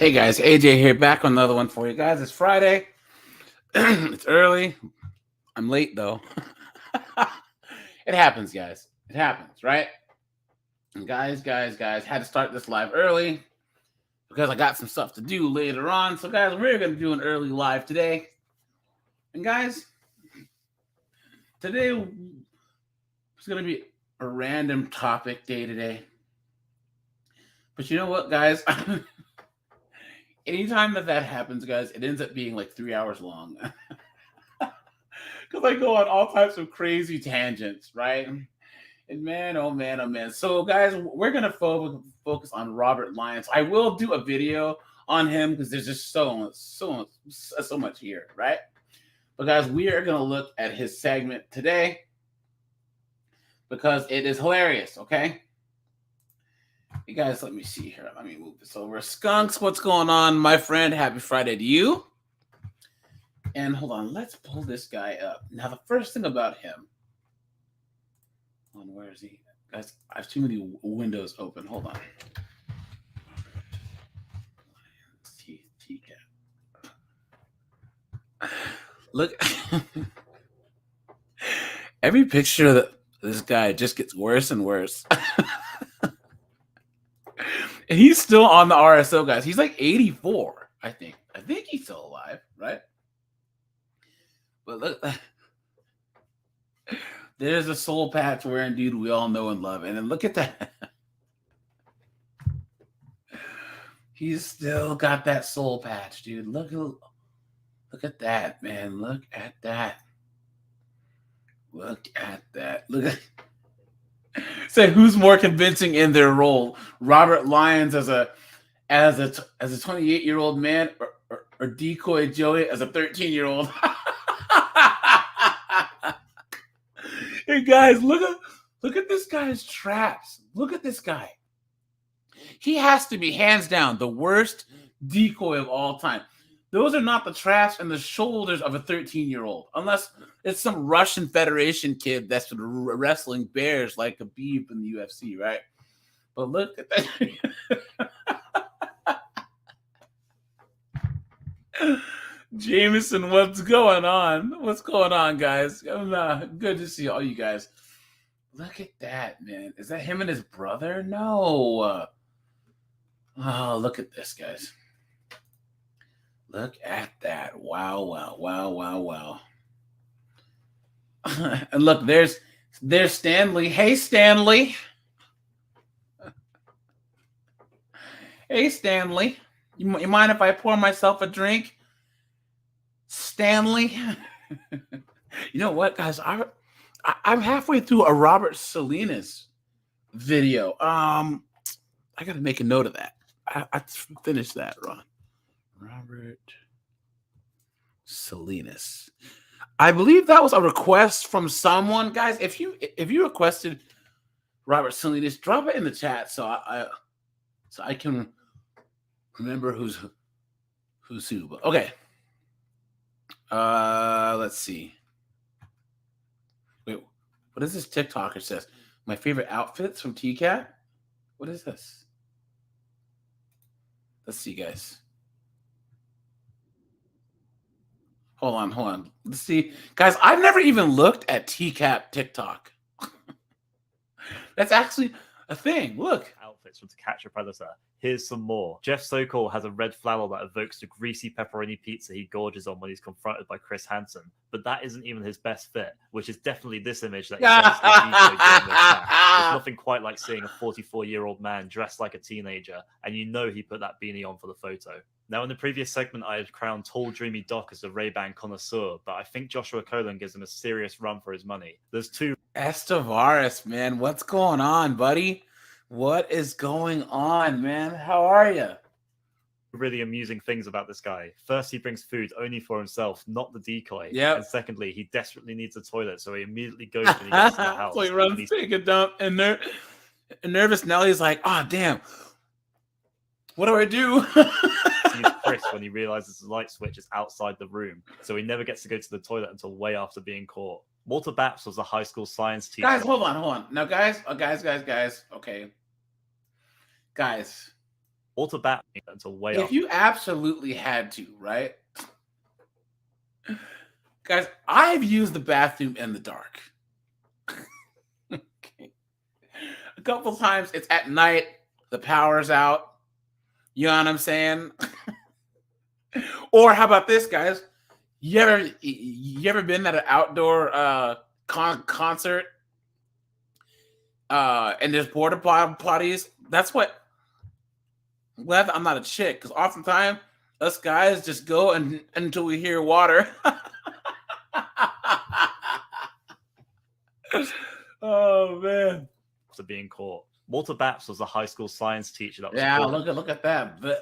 Hey guys, AJ here, back on another one for you guys. It's Friday. It's early. I'm late though. It happens, guys. It happens, right? And guys, had to start this live early because I got some stuff to do later on. So, guys, we're gonna do an early live today. And guys, today it's gonna be a random topic day today. But you know what, guys? Anytime that happens, guys, it ends up being like 3 hours long. Because I go on all types of crazy tangents, right? And man, oh man, oh man. So, guys, we're going to focus on Robert Lyons. I will do a video on him because there's just so much here, right? But, guys, we are going to look at his segment today because it is hilarious, okay? You guys, let me see here. Let me move this over. Skunks, what's going on, my friend? Happy Friday to you. And hold on, let's pull this guy up. Now, the first thing about him. Where is he? Guys, I have too many windows open. Hold on. TCAP. Look. Every picture of this guy just gets worse and worse. And he's still on the RSO, guys. He's like 84, I think. I think he's still alive, right? But look, there's a soul patch wearing dude we all know and love. And then look at that. He's still got that soul patch, dude. Look at that, man. Look at that. Look at that. Look at Say who's more convincing in their role, Robert Lyons as a 28-year-old man, or Decoy Joey as a 13-year-old. Hey guys, look at this guy's traps. Look at this guy. He has to be hands down the worst decoy of all time. Those are not the traps and the shoulders of a 13-year-old, unless it's some Russian Federation kid that's wrestling bears like Khabib in the UFC, right? But look at that. Jameson, what's going on? What's going on, guys? Good to see all you guys. Look at that, man. Is that him and his brother? No. Oh, look at this, guys. Look at that. Wow, wow, wow, wow, wow. And look, there's Stanley. Hey, Stanley. Hey, Stanley. You mind if I pour myself a drink? Stanley. You know what, guys? I'm halfway through a Robert Salinas video. I got to make a note of that. I finished that, Ron. Robert Salinas. I believe that was a request from someone, guys. If you requested Robert Salinas, drop it in the chat so I can remember who's who. But okay. Let's see. Wait, what is this TikToker says? My favorite outfits from TCAP? What is this? Let's see, guys. Hold on. Let's see. Guys, I've never even looked at TCAP TikTok. That's actually a thing. Look. Outfits from To Catch a Predator. Here's some more. Jeff Sokol has a red flower that evokes the greasy pepperoni pizza he gorges on when he's confronted by Chris Hansen. But that isn't even his best fit, which is definitely this image that he sends to the during the attack. There's nothing quite like seeing a 44-year-old man dressed like a teenager, and you know he put that beanie on for the photo. Now, in the previous segment, I had crowned tall, dreamy Doc as a Ray-Ban connoisseur, but I think Joshua Colin gives him a serious run for his money. There's two... Estavares, man. What's going on, buddy? What is going on, man? How are you? Really amusing things about this guy. First, he brings food only for himself, not the decoy. Yeah. And secondly, he desperately needs a toilet, so he immediately goes when he gets to the house. So he runs, take a dump, and nervous Nellie's like, "Oh, damn. What do I do?" He's Chris when he realizes the light switch is outside the room, so he never gets to go to the toilet until way after being caught. Walter Baps was a high school science teacher. Guys, hold on. Now, guys, okay. Guys, Walter Bat until way If after. you absolutely had to, right? Guys, I've used the bathroom in the dark. Okay. A couple times it's at night, the power's out. You know what I'm saying? Or how about this, guys? You ever been at an outdoor concert and there's porta potties? That's what. Glad that I'm not a chick, because oftentimes us guys just go until we hear water. Oh man! After being caught, Walter Baps was a high school science teacher that was Look at that. The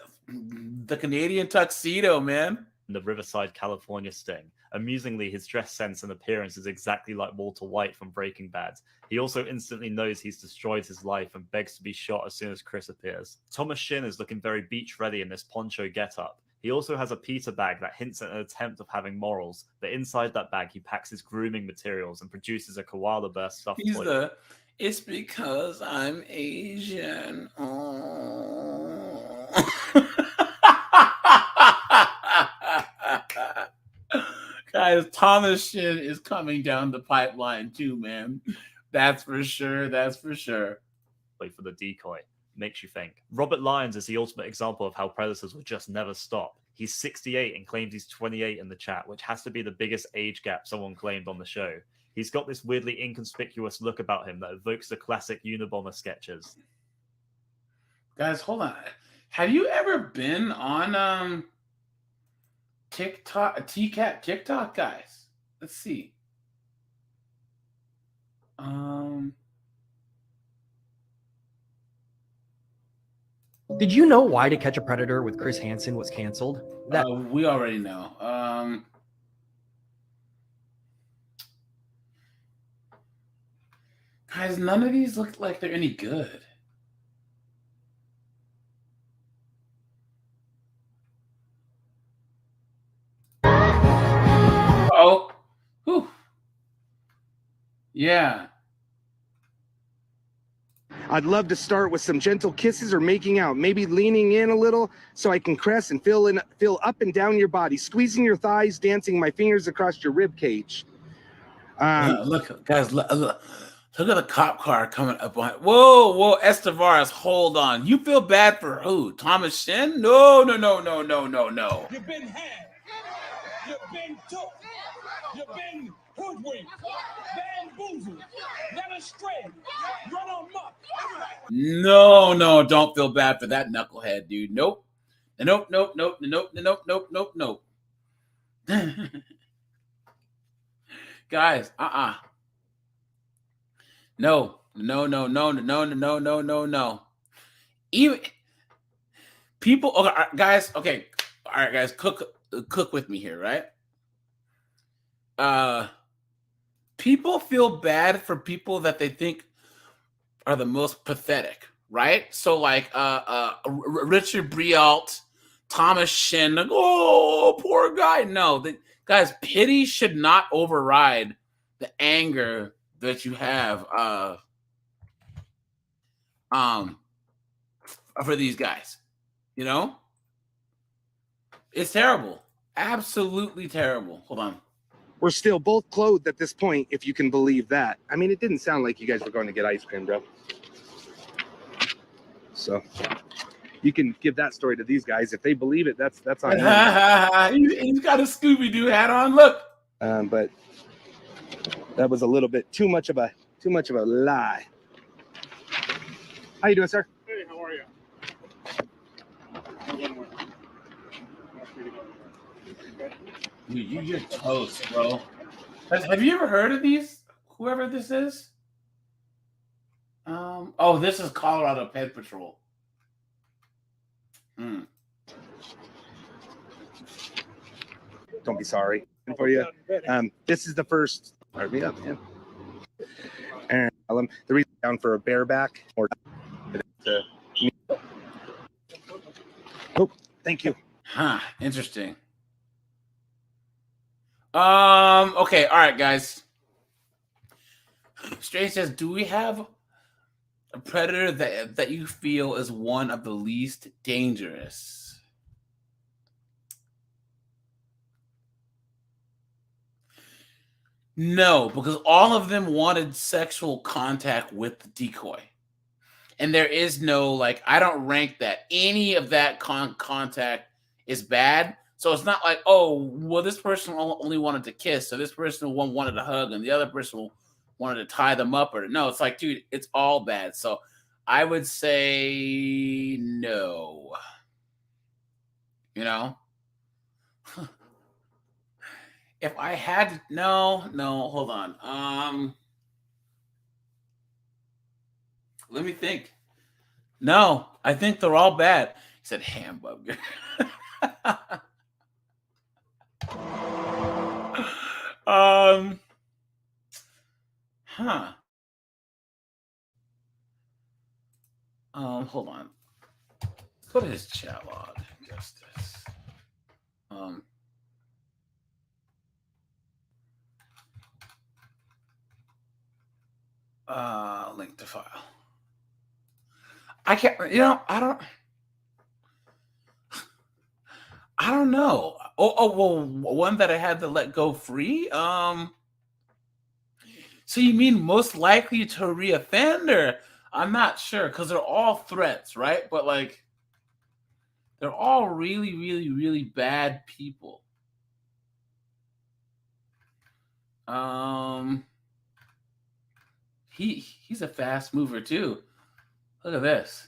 Canadian tuxedo, man. in the Riverside, California sting. Amusingly, his dress sense and appearance is exactly like Walter White from Breaking Bad. He also instantly knows he's destroyed his life and begs to be shot as soon as Chris appears. Thomas Shin is looking very beach ready in this poncho getup. He also has a pita bag that hints at an attempt of having morals, but inside that bag he packs his grooming materials and produces a koala bear stuffed toy. It's because I'm Asian. Oh. Guys, Thomas Shin is coming down the pipeline too, man. That's for sure. That's for sure. Wait for the decoy. Makes you think. Robert Lyons is the ultimate example of how predators will just never stop. He's 68 and claims he's 28 in the chat, which has to be the biggest age gap someone claimed on the show. He's got this weirdly inconspicuous look about him that evokes the classic Unabomber sketches. Guys, hold on. Have you ever been on TikTok, TCAP TikTok, guys? Let's see. Did you know Why to Catch a Predator with Chris Hansen was canceled? We already know. Guys, none of these look like they're any good. Oh, whew. Yeah. I'd love to start with some gentle kisses or making out, maybe leaning in a little so I can caress and feel up and down your body, squeezing your thighs, dancing my fingers across your rib cage. Look, guys, look at the cop car coming up on. Whoa, Estevarius, hold on. You feel bad for who? Thomas Shin? No. You've been had. You've been took. You've been hoodwinked, bamboozled, led astray, run amok. No, don't feel bad for that knucklehead, dude. Nope. Guys, No. Even people, okay, guys, okay. All right, guys, cook with me here, right? People feel bad for people that they think are the most pathetic, right? So like Richard Brialt, Thomas Shin, like, oh, poor guy. No, guys, pity should not override the anger that you have for these guys. You know? It's terrible. Absolutely terrible. Hold on. We're still both clothed at this point, if you can believe that. I mean, it didn't sound like you guys were going to get ice cream, bro. So you can give that story to these guys. If they believe it, that's on them. He's got a Scooby-Doo hat on. Look. But that was a little bit too much of a lie. How you doing, sir? Hey, how are you? You're toast, bro. Have you ever heard of these? Whoever this is? Oh, this is Colorado Pet Patrol. Don't be sorry for you. This is the first. Pardon me up, man. And the reason down for a bareback or. Oh, thank you. Huh. Interesting. Okay. All right, guys. Strange says, do we have A predator that you feel is one of the least dangerous. No, because all of them wanted sexual contact with the decoy. And there is no, like, I don't rank that. Any of that contact is bad. So it's not like, oh, well, this person only wanted to kiss, so this person wanted to hug, and the other person wanted to tie them up. Or no, it's like, dude, it's all bad. So I would say no. You know? If I had to, no, hold on. Let me think. No, I think they're all bad. He said hamburger. Hold on. Let's go to his chat log. Justice. Link to file. I can't, I don't know. Well, one that I had to let go free. So you mean most likely to reoffend, or I'm not sure, because they're all threats, right? But like, they're all really, really, really bad people. He's a fast mover too. Look at this.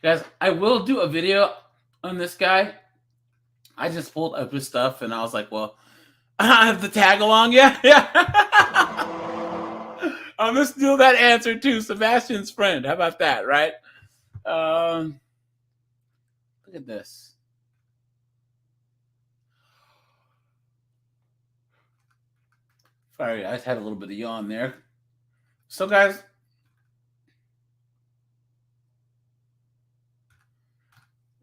Guys, I will do a video on this guy. I just pulled up his stuff and I was like, well, I have the tag along. Yeah. I'm going to steal that answer too. Sebastian's friend. How about that, right? Look at this. Sorry, I just had a little bit of yawn there. So, guys,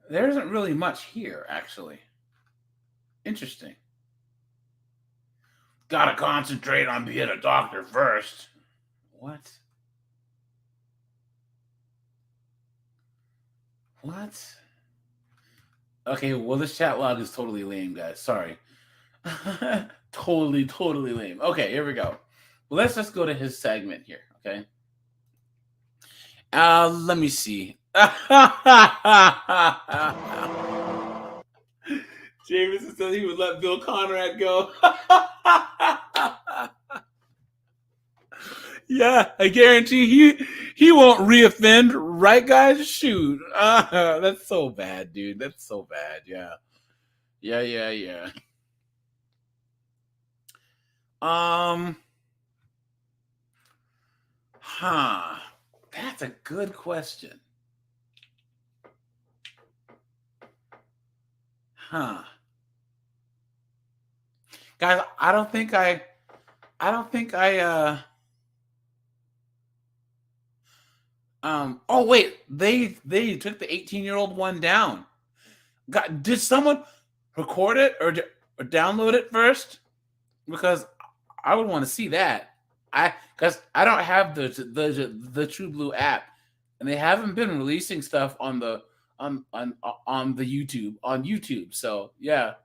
there isn't really much here, actually. Interesting. Gotta concentrate on being a doctor first. What? Okay, well, this chat log is totally lame, guys. Sorry. Totally lame. Okay, here we go. Well, let's just go to his segment here, okay? Let me see. Jameson said he would let Bill Conrad go. Yeah, I guarantee he won't reoffend, right, guys? Shoot. That's so bad, dude. That's so bad. Yeah. That's a good question. Guys, I don't think I oh wait, they took the 18-year-old one down. God, did someone record it or download it first? Because I would want to see that. Because I don't have the True Blue app, and they haven't been releasing stuff on the YouTube. So yeah.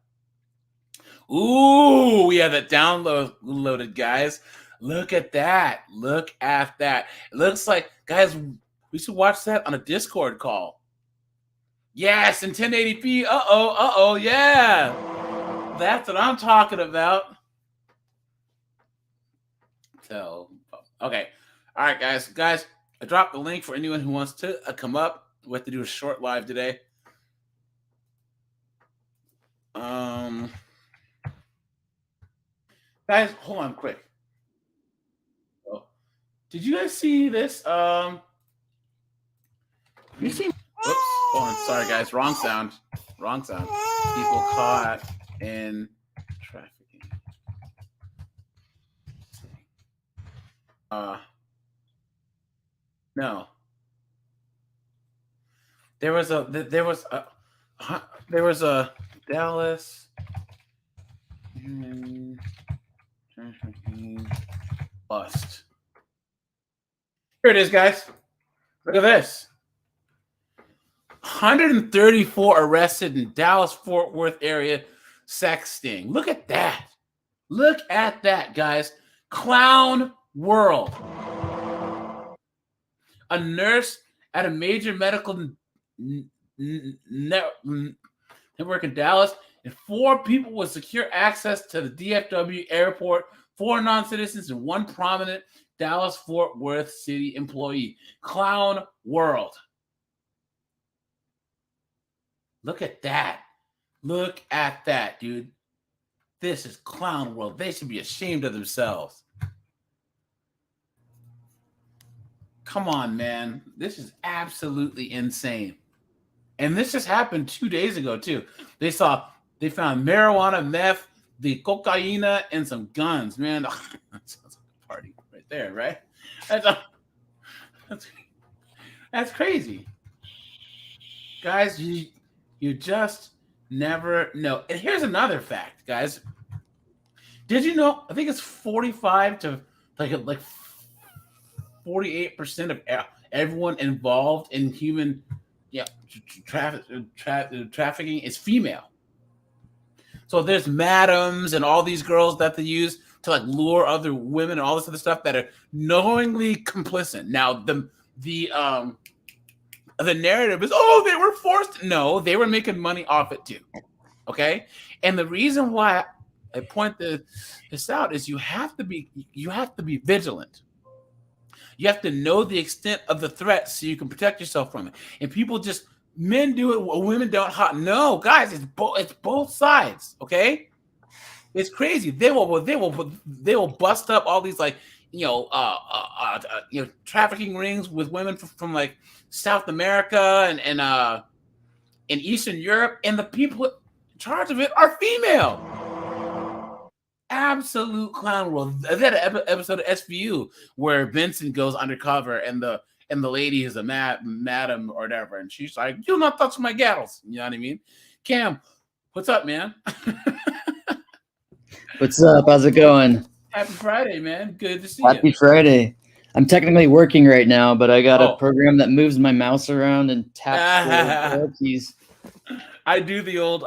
Ooh, we have it downloaded, guys. Look at that. It looks like, guys, we should watch that on a Discord call. Yes, in 1080p. Uh-oh, yeah. That's what I'm talking about. So, okay. All right, guys. I dropped the link for anyone who wants to come up. We have to do a short live today. Guys, hold on quick. Oh. Did you guys see this? You see? Oops. Oh, sorry, guys. Wrong sound. People caught in trafficking. No. There was a Dallas bust. Here it is, guys. Look at this. 134 arrested in Dallas-Fort Worth area sex sting. Look at that. Look at that, guys. Clown world. A nurse at a major medical network in Dallas, and 4 people with secure access to the DFW airport, 4 non-citizens, and 1 prominent Dallas-Fort Worth city employee. Clown world. Look at that. Look at that, dude. This is clown world. They should be ashamed of themselves. Come on, man. This is absolutely insane. And this just happened 2 days ago, too. They found marijuana, meth, the cocaine, and some guns, man. That sounds like a party right there, right? That's crazy. Guys, you just never know. And here's another fact, guys. Did you know? I think it's 45 to like 48% of everyone involved in human trafficking is female. So there's madams and all these girls that they use to like lure other women and all this other stuff that are knowingly complicit. Now the narrative is, oh, they were forced. No, they were making money off it too. Okay, and the reason why I point this out is you have to be vigilant. You have to know the extent of the threat so you can protect yourself from it. And people just, men do it, women don't. No, guys, it's both sides. Okay, it's crazy. They will bust up all these like trafficking rings with women from like South America and Eastern Europe, and the people in charge of it are female. Absolute clown world. I had an episode of SVU where Vincent goes undercover and the lady is a madam or whatever, and she's like, "You'll not touch my gals." You know what I mean? Cam, what's up, man? What's up? How's it going? Happy Friday, man. Good to see you. Happy Friday. I'm technically working right now, but I got a program that moves my mouse around and taps the keys. I do the old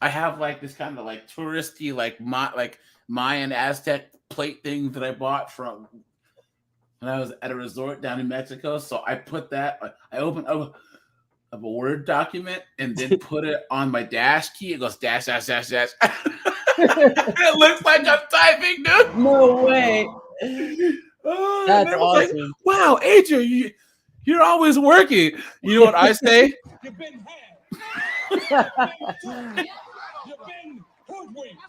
I have like this kind of like touristy like Mayan Aztec plate thing that I bought from when I was at a resort down in Mexico. So I put that, I opened up a Word document and then put it on my dash key. It goes dash dash dash dash. It looks like I'm typing, dude. No way. Oh, that's awesome. Like, wow, Adrian, you're always working. You know what I say? You've been had. You've been hoodwinked,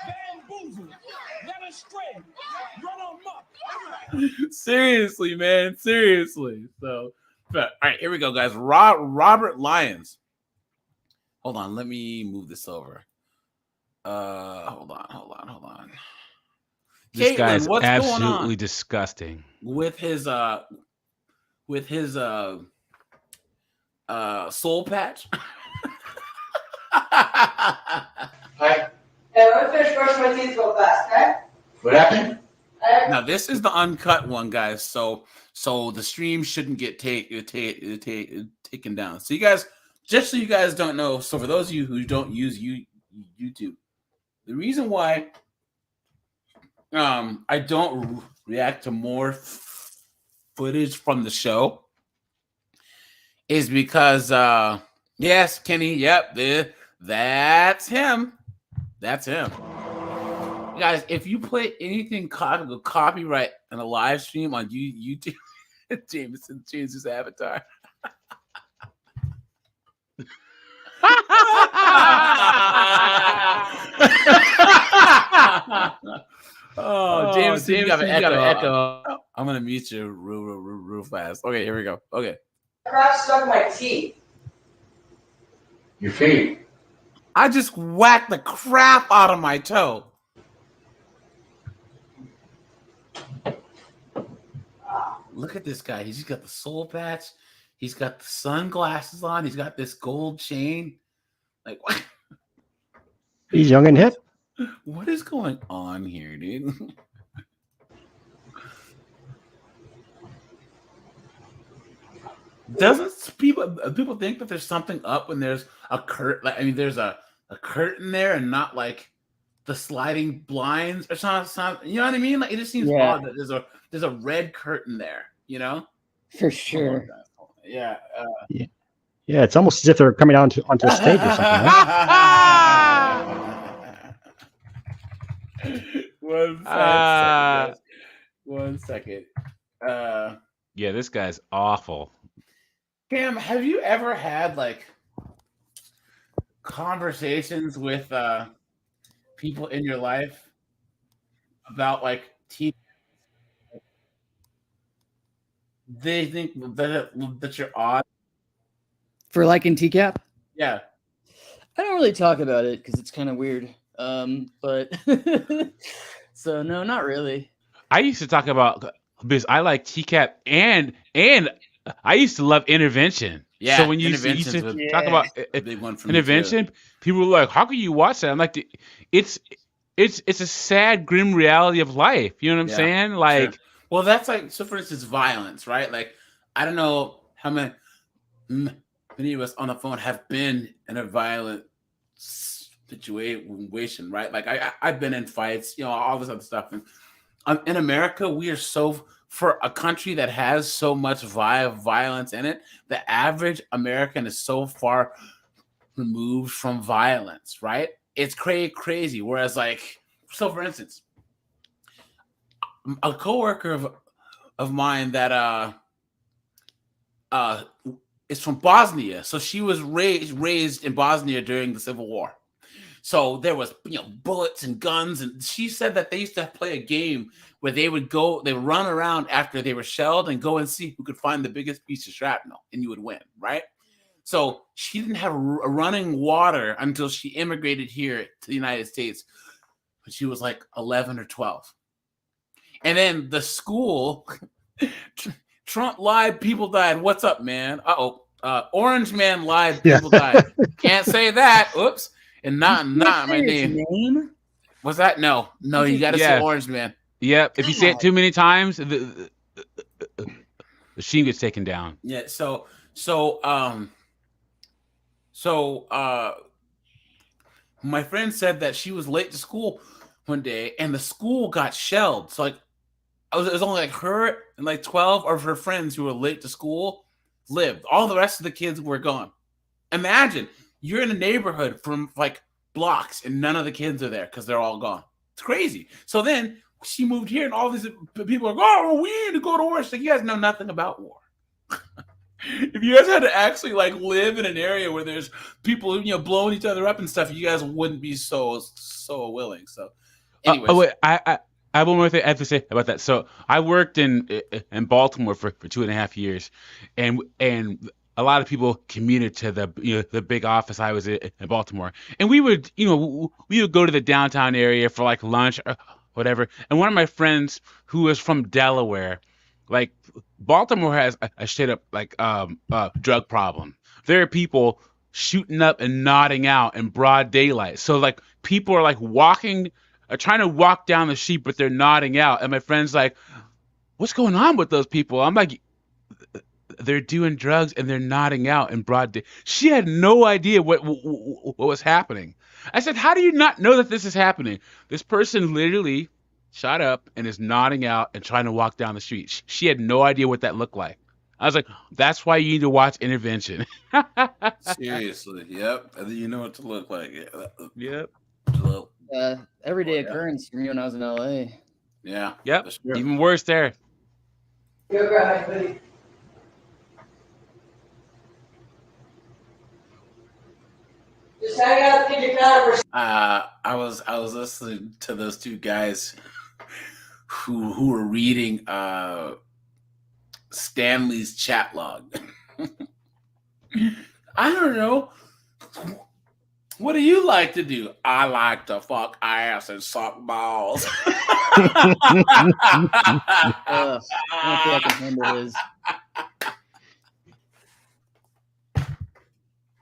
bamboozled, led astray, run amok. Seriously, man. Seriously. So, all right, here we go, guys. Robert Lyons. Hold on. Let me move this over. Hold on. This guy is what's absolutely disgusting. With his soul patch. Hi. Hey, let me finish brushing my teeth real fast, okay? What happened? Now this is the uncut one, guys. So the stream shouldn't get taken down. So you guys, just so you guys don't know. So for those of you who don't use YouTube, the reason why I don't react to more footage from the show is because yes, Kenny, yep, that's him. That's him. Guys, if you play anything copyright in a live stream on YouTube, Jameson changed his avatar. Oh, Jameson, you got an echo. I'm gonna mute you real fast. Okay, here we go. Okay. Crap stuck in my teeth. Your feet. I just whacked the crap out of my toe. Look at this guy. He's got the soul patch. He's got the sunglasses on. He's got this gold chain. Like, what? He's young and hip. What is going on here, dude? Doesn't people think that there's something up when there's a curtain? Like, I mean, there's a curtain there and not like the sliding blinds or something. You know what I mean? Like, it just seems odd that there's a red curtain there. You know? For sure. Yeah. Yeah, it's almost as if they're coming onto a stage or something. Right? One second. Yeah, this guy's awful. Cam, have you ever had like conversations with people in your life about like they think that you're odd? For liking TCAP? Yeah. I don't really talk about it because it's kind of weird. But so no, not really. I used to talk about because I like TCAP and I used to love intervention. Yeah. So when you used to talk about big one for intervention, people were like, "How can you watch that?" I'm like, "It's a sad, grim reality of life." You know what I'm saying? Like, well, that's like, so for instance, violence, right? Like, I don't know how many of us on the phone have been in a violent situation, right? Like, I've been in fights, you know, all this other stuff. And in America, we are so, for a country that has so much violence in it, the average American is so far removed from violence, right? It's crazy. Whereas, like, so for instance, a coworker of mine that is from Bosnia, so she was raised in Bosnia during the Civil War. So there was, you know, bullets and guns, and she said that they used to play a game where they would run around after they were shelled and go and see who could find the biggest piece of shrapnel, and you would win, right? So she didn't have a running water until she immigrated here to the United States when she was like 11 or 12. And then the school, Trump lied, people died. What's up, man? Orange man lied, people died. Can't say that. Oops. And not my name. What's that? No, you got to say Orange Man. Yep. If you say it too many times, the machine gets taken down. Yeah. So my friend said that she was late to school one day, and the school got shelled. So like, it was only like her and like 12 of her friends who were late to school lived. All the rest of the kids were gone. Imagine. You're in a neighborhood from like blocks and none of the kids are there because they're all gone. It's crazy. So then she moved here and all these people are like, oh, we need to go to war. Like, you guys know nothing about war. If you guys had to actually like live in an area where there's people, you know, blowing each other up and stuff, you guys wouldn't be so willing. So anyways. Wait, I have one more thing I have to say about that. So I worked in Baltimore for 2.5 years, and a lot of people commuted to the big office I was in Baltimore, and we would go to the downtown area for like lunch or whatever. And one of my friends who was from Delaware, like, Baltimore has a straight up like drug problem. There are people shooting up and nodding out in broad daylight. So like, people are like trying to walk down the street, but they're nodding out. And my friend's like, "What's going on with those people?" I'm like, "They're doing drugs and they're nodding out in broad day." She had no idea what was happening. I said, "How do you not know that this is happening?" This person literally shot up and is nodding out and trying to walk down the street. She had no idea what that looked like. I was like, "That's why you need to watch Intervention." Seriously, yep. You know what to look like. Yep. Everyday occurrence for me when I was in LA. Yeah. Yep. Even worse there. Go grab my hoodie. Just hang out, get your conversation. I was listening to those two guys who were reading Stanley's chat log. I don't know. What do you like to do? I like to fuck ass and suck balls. I don't feel like I can handle his.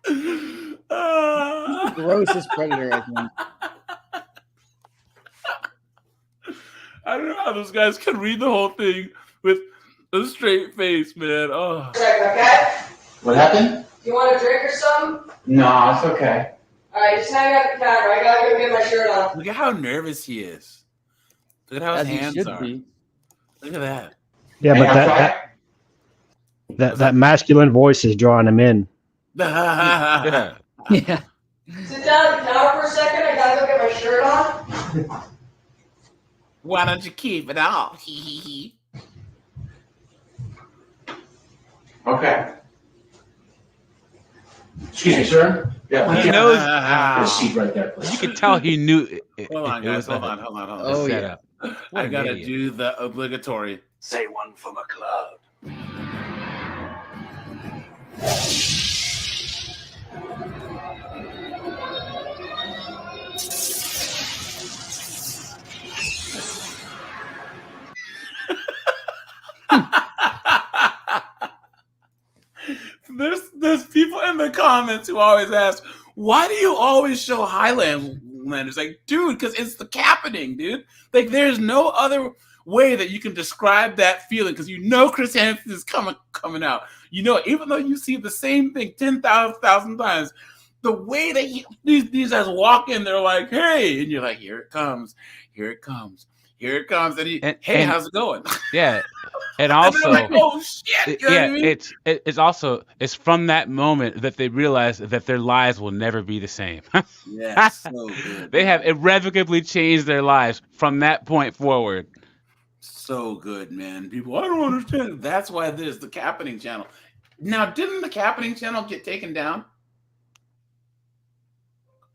He's the grossest predator, I think. I don't know how those guys can read the whole thing with A straight face, man. Oh. Okay? What happened? You want a drink or something? No, it's okay. All right, just hang out the counter. I gotta go get my shirt on. Look at how nervous he is. Look at how his As he hands should are. be. Look at that. Yeah, Hey, but I'll try. that masculine voice is drawing him in. Yeah. Yeah. Sit down at the counter for a second. I gotta go get my shirt on. Why don't you keep it off? Okay. Excuse me, sir. Yeah. He knows. Get a seat right there, please. You could tell he knew. Hold on, it guys. was Hold a- on. Oh, set yeah. up. I an gotta idiot. do the obligatory. Say one for McLeod. There's people in the comments who always ask, why do you always show Highlanders? Like, dude, because it's the happening, dude. Like, there's no other way that you can describe that feeling, because you know Chris Hansen is coming out. You know, even though you see the same thing 10,000 times, the way that these guys walk in, they're like, hey, and you're like, here it comes, here it comes, here it comes, and hey, how's it going? Yeah, and And also, they're like, oh shit, you know what I mean? it's from that moment that they realize that their lives will never be the same. Yeah, so good. They have irrevocably changed their lives from that point forward. So good, man. People, I don't understand. That's why there's the Cappening channel. Now, didn't the Cappening channel get taken down?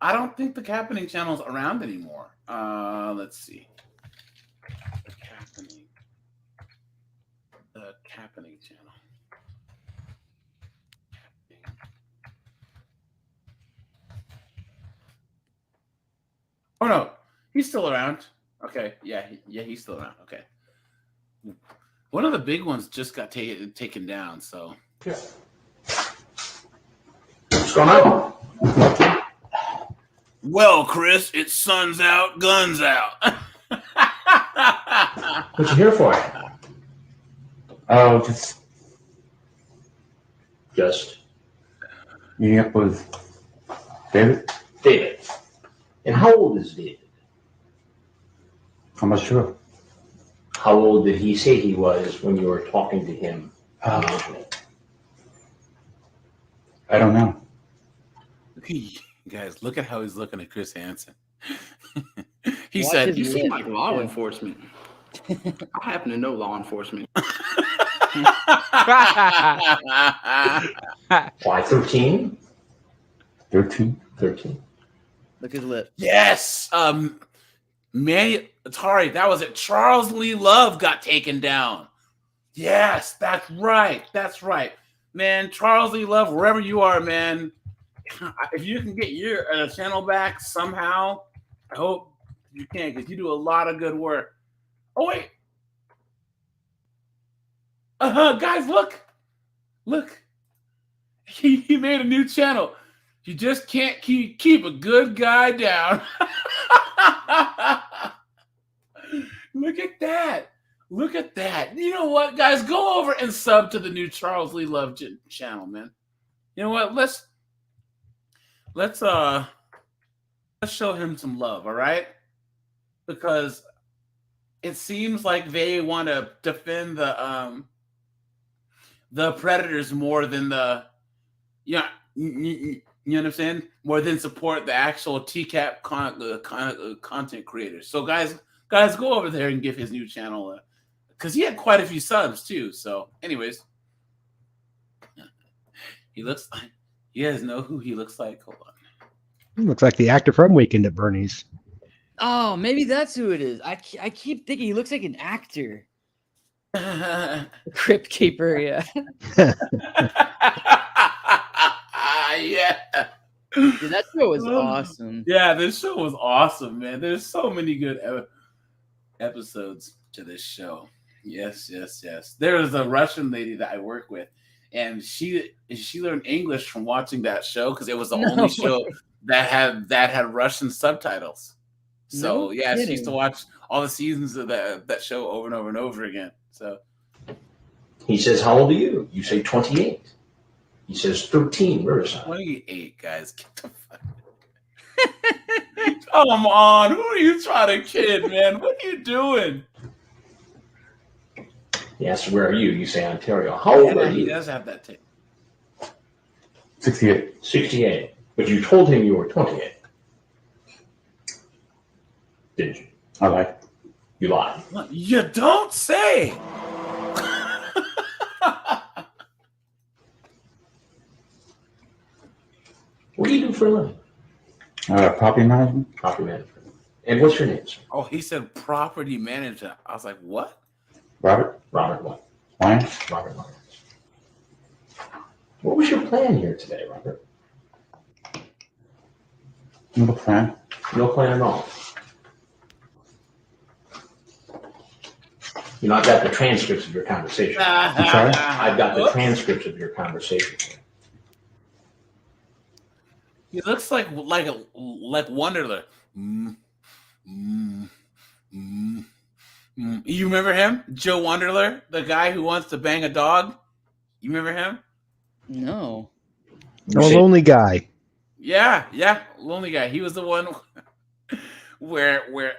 I don't think the Cappening channel's around anymore. Let's see. The Cappening channel. Oh no, he's still around. Okay, yeah, he's still around. Okay. One of the big ones just got taken down, so. Yeah. What's going on? Well, Chris, it's sun's out, guns out. What you here for? Oh, just meeting up with David. David. And how old is David? I'm not sure. How old did he say he was when you were talking to him? I don't know. Guys, look at how he's looking at Chris Hansen. He Watch said, his "You seem lip. like law Yeah. enforcement." I happen to know law enforcement. Why 13? 13. 13. Look at his lip. Yes, Manny Atari. That was it. Charles Lee Love got taken down. Yes, that's right. That's right, man. Charles Lee Love, wherever you are, man. If you can get your channel back somehow, I hope you can, because you do a lot of good work. Oh wait, guys, look. He made a new channel. You just can't keep a good guy down. Look at that. Look at that. You know what, guys? Go over and sub to the new Charles Lee Love channel, man. You know what? Let's show him some love, all right? Because it seems like they want to defend the Predators more than the you know what I'm saying? More than support the actual TCAP content creators. So guys, go over there and give his new channel because he had quite a few subs too. So, anyways, he looks like you guys know who he looks like. Hold on. Looks like the actor from Weekend at Bernie's. Oh, maybe that's who it is. I keep thinking he looks like an actor. Crypt Keeper, yeah. Yeah. Dude, that show was awesome. Yeah, this show was awesome, man. There's so many good episodes to this show. Yes. There was a Russian lady that I work with, and she learned English from watching that show because it was the only show that had Russian subtitles. So she used to watch all the seasons of that show over and over and over again. So He says, how old are you? You say 28. He says 13, Riverside. 28, guys. Get the fuck. Come on. Who are you trying to kid, man? What are you doing? He asks, where are you? You say Ontario. How old are He you? does have that tape. 68. 68. But you told him you were 28. Didn't you? I lied. You lied. You don't say. What do you do for a living? Property management. Property management. And what's your name, sir? Oh, he said property manager. I was like, what? Robert. Robert what? Lyons. Robert Lyons. What was your plan here today, Robert? No plan. No plan at all. You know, I've got the transcripts of your conversation. I'm sorry? I've got the transcripts of your conversation. He looks like Wonderler. You remember him? Joe Wonderler, the guy who wants to bang a dog? You remember him? No. No, lonely guy. Yeah, lonely guy. He was the one where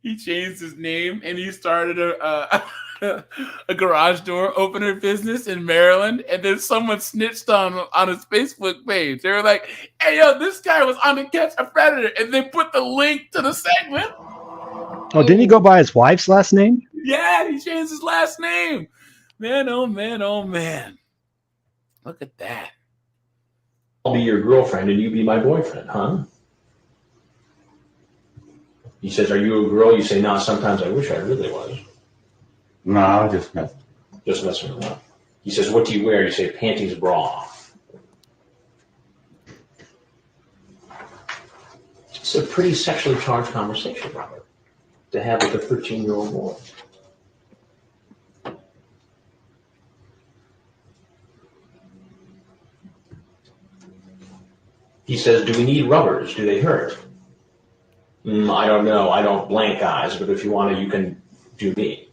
he changed his name and he started a garage door opener business in Maryland, and then someone snitched on his Facebook page. They were like, "Hey, yo, this guy was on to catch a predator," and they put the link to the segment. Oh, didn't he go by his wife's last name? Yeah, he changed his last name. Man, oh man, oh man. Look at that. I'll be your girlfriend and you be my boyfriend, huh? He says, are you a girl? You say, no, sometimes I wish I really was. No, I was just messing. Just messing around. He says, what do you wear? You say, panties, bra. It's a pretty sexually charged conversation, Robert, to have with a 13-year-old boy. He says, do we need rubbers? Do they hurt? I don't know. I don't blank eyes, but if you want to, you can do me.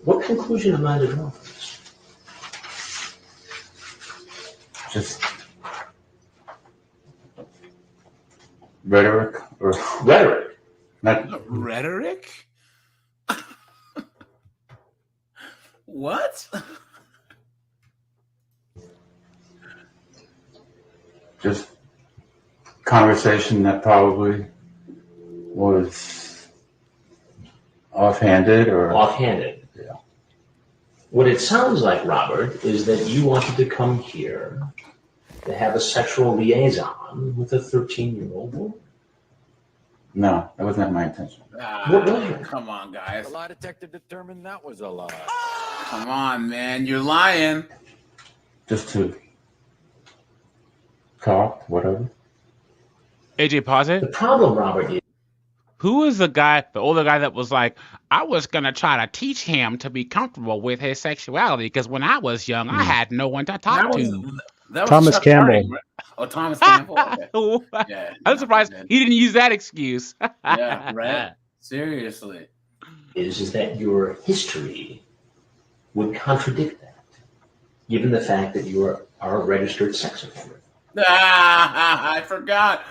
What conclusion am I to draw from this? Just rhetoric or rhetoric. Not rhetoric. What? just conversation that probably was offhanded or offhanded. Yeah. What it sounds like, Robert, is that you wanted to come here to have a sexual liaison with a 13-year-old boy. No, that was not my intention. What was it? Come on, guys. The lie detector determined that was a lie. Come on, man. You're lying. Just to talk, whatever. AJ, pause it. The problem, Robert, is who is the older guy that was like, I was going to try to teach him to be comfortable with his sexuality because when I was young, I had no one to talk to. That was Thomas Chuck Campbell. Harding, right? Oh, Thomas Campbell. Okay. Yeah, I'm surprised he didn't use that excuse. Yeah, right. Seriously. is that your history would contradict that, given the fact that you are a registered sex offender. I forgot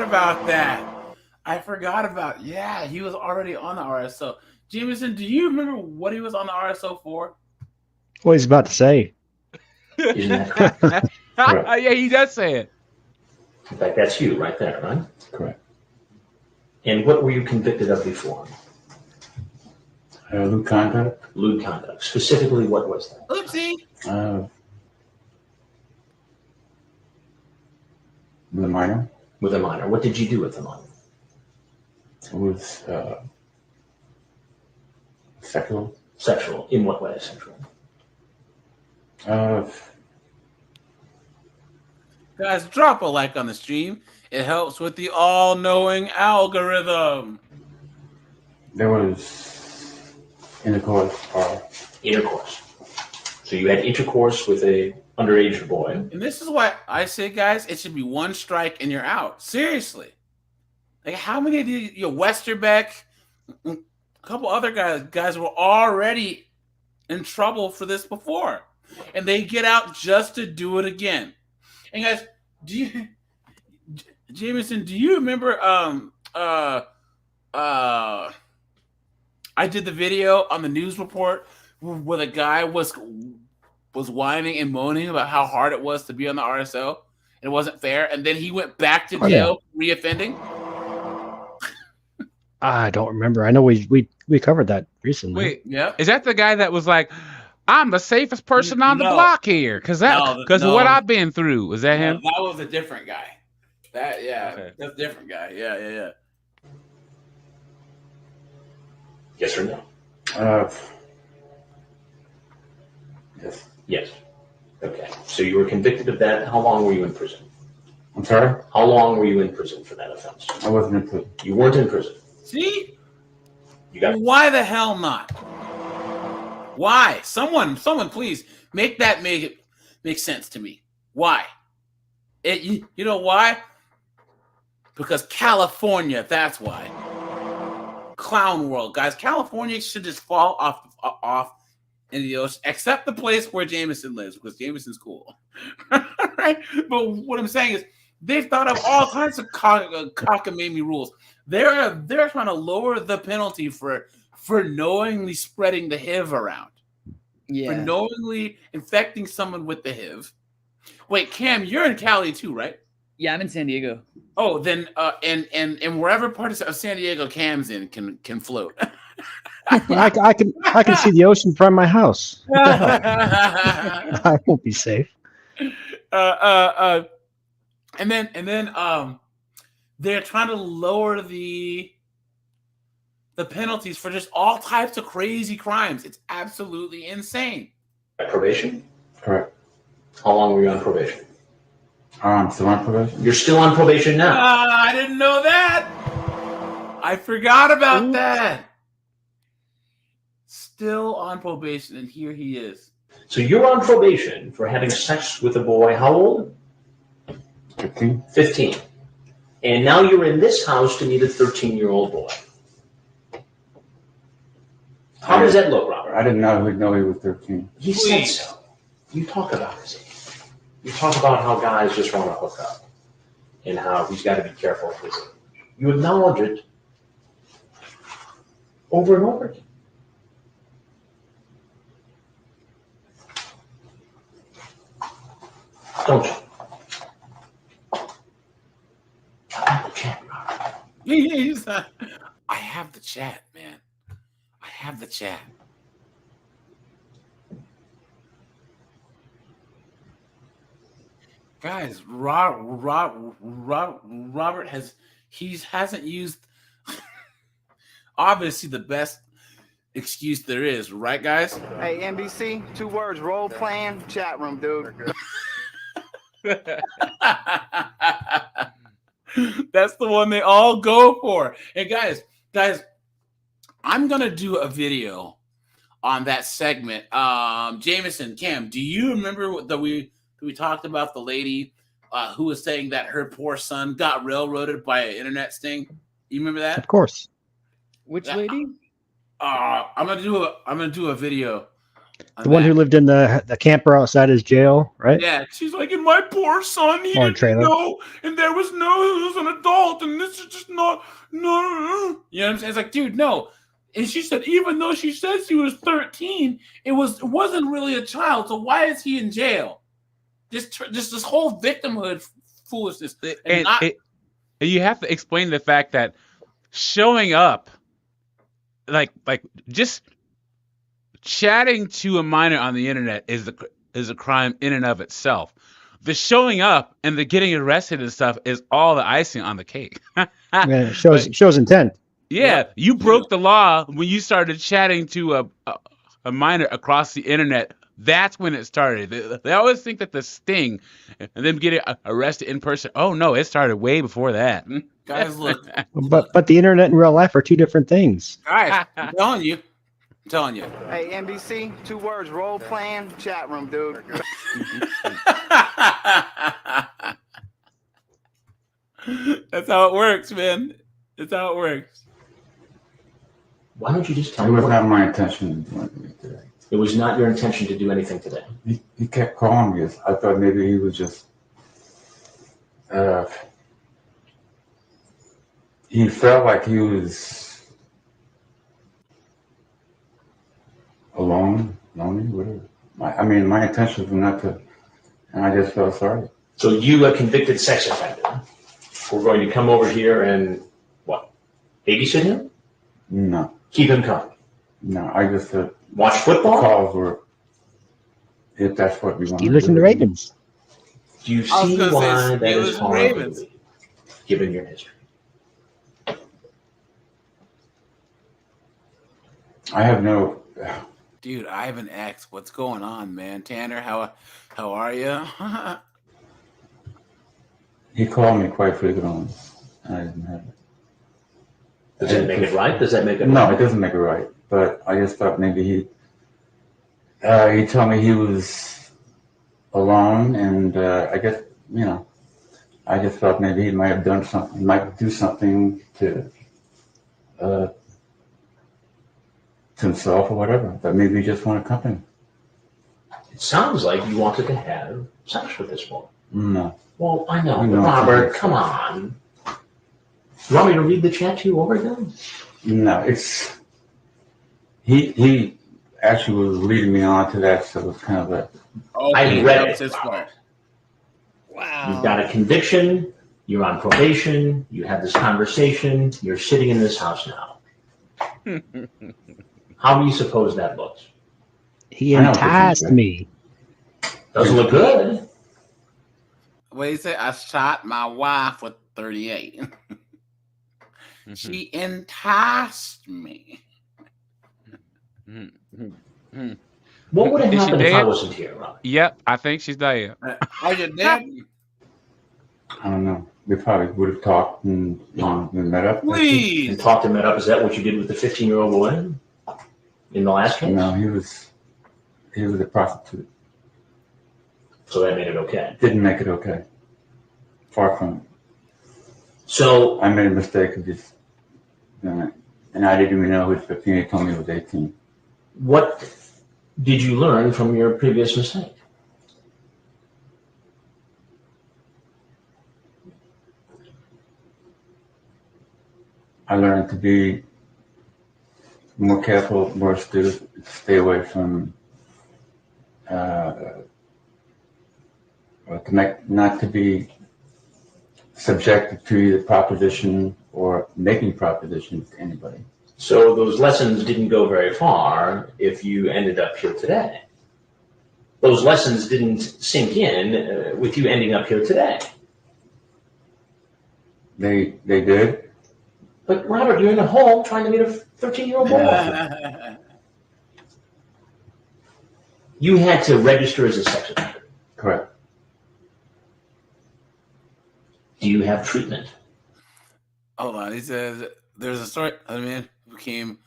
about that. Yeah, he was already on the RSO. Jameson, do you remember what he was on the RSO for? What he's about to say. Isn't that correct? Yeah, he does say it. In fact, that's you right there, right? Correct. And what were you convicted of before? Lewd conduct. Lewd conduct. Specifically, what was that? Oopsie. With a minor. With a minor. What did you do with the minor? It was sexual. Sexual. In what way sexual? Guys, drop a like on the stream. It helps with the all-knowing algorithm. There was intercourse. Intercourse. So you had intercourse with a underage boy. And this is why I say, guys, it should be one strike and you're out. Seriously. Like, how many did you, Westerbeck, couple other guys were already in trouble for this before, and they get out just to do it again. And guys, Jameson, do you remember? I did the video on the news report where the guy was whining and moaning about how hard it was to be on the RSO. It wasn't fair, and then he went back to jail reoffending. I don't remember. I know we covered that recently. Wait, yeah, is that the guy that was like, "I'm the safest person on the block here"? Because what I've been through. Was that him? That was a different guy. That's a different guy. Yeah. Yes or no? Yes. Yes. Okay. So you were convicted of that. How long were you in prison? I'm sorry? How long were you in prison for that offense? I wasn't in prison. You weren't in prison. See? You got Why the hell not? Why? Someone please make that make sense to me. Why? You know why? Because California, that's why. Clown world, guys. California should just fall off in the ocean, except the place where Jameson lives, because Jameson's cool. Right? But what I'm saying is they've thought of all kinds of cockamamie rules. They're trying to lower the penalty for knowingly spreading the HIV around. Yeah. For knowingly infecting someone with the HIV. Wait, Cam, you're in Cali too, right? Yeah, I'm in San Diego. Oh, then and wherever part of San Diego Cam's in can float. I can see the ocean from my house. I won't be safe. And then they're trying to lower the penalties for just all types of crazy crimes. It's absolutely insane. Probation? Correct. How long were you on probation? I'm still on probation. You're still on probation now. I didn't know that. I forgot about that. Still on probation, and here he is. So you're on probation for having sex with a boy. How old? 15. 15. And now you're in this house to meet a 13-year-old boy. How does that look, Robert? I didn't know he was 13. He said so. You talk about his age. You talk about how guys just want to hook up and how he's got to be careful of his age. You acknowledge it over and over again. Don't you? I have the chat, Robert. I have the chat, man. I have the chat. Guys, Robert hasn't used obviously the best excuse there is, right, guys? Hey, NBC, 2 words, role playing, chat room, dude. That's the one they all go for. And guys, I'm gonna do a video on that segment. Jameson, Cam, do you remember that we talked about the lady who was saying that her poor son got railroaded by an internet sting? You remember that? Of course. Which lady? I'm gonna do a video. The one who lived in the camper outside his jail, right? Yeah, she's like, and my poor son, he didn't know, and there was he was an adult, and this is just no. You know what I'm saying? It's like, dude, no. And she said, even though she said she was 13, it wasn't really a child. So why is he in jail? Just this whole victimhood foolishness. And you have to explain the fact that showing up, like just chatting to a minor on the internet is a crime in and of itself. The showing up and the getting arrested and stuff is all the icing on the cake. Yeah, shows intent. Yeah, you broke the law when you started chatting to a minor across the internet. That's when it started. They always think that the sting and them getting arrested in person. Oh no, it started way before that. Guys, look. But the internet and real life are 2 different things. Guys, I'm telling you. Hey, NBC, 2 words, role playing, chat room, dude. That's how it works, man. That's how it works. Why don't you just tell It me? was not my intention to do anything today. It was not your intention to do anything today. He kept calling me. I thought maybe he was just. He felt like he was alone, lonely, whatever. My intention was not to, and I just felt sorry. So you, a convicted sex offender, were going to come over here and what? Babysit him? No. Keep him company? No, I just watch football. Calls were, if that's what we want. You listen to Ravens. Do you see why that is hard to believe, given your history? I have no. Dude, I have an ex. What's going on, man? Tanner, how are you? He called me quite frequently. I didn't have it. Does that make it right? Does that make it right? No, it doesn't make it right. But I just thought maybe he told me he was alone, and I guess, I just thought maybe he might have done something, might do something to himself or whatever. But maybe he just wanted company. It sounds like you wanted to have sex with this woman. No. Well, I know, but Robert, come on. You want me to read the chat to you over again? No, it's he actually was leading me on to that, so it was kind of a. I read it. Wow. You've got a conviction. You're on probation. You had this conversation. You're sitting in this house now. How do you suppose that looks? He enticed me. Doesn't look good. What do you say? I shot my wife with 38. She enticed me. What would have Is she happened if I dead? wasn't here, Rob? Yep, I think she's dead. Are you dead? I don't know. We probably would have talked and met up. Please. And talked and met up. Is that what you did with the 15-year-old boy in the last case? No, he was a prostitute. So that made it okay. Didn't make it okay. Far from it. So I made a mistake of just doing it. And I didn't even know he was 15. He told me he was 18. what did you learn from your previous mistake? I learned to be more careful, more astute, stay away from, not to be subjected to either proposition or making propositions to anybody. So those lessons didn't go very far if you ended up here today. Those lessons didn't sink in with you ending up here today. They did. But Robert, you're in a home trying to meet a 13-year-old boy. You had to register as a sex offender. Correct. Do you have treatment? Hold on. He says there's a story of a man who came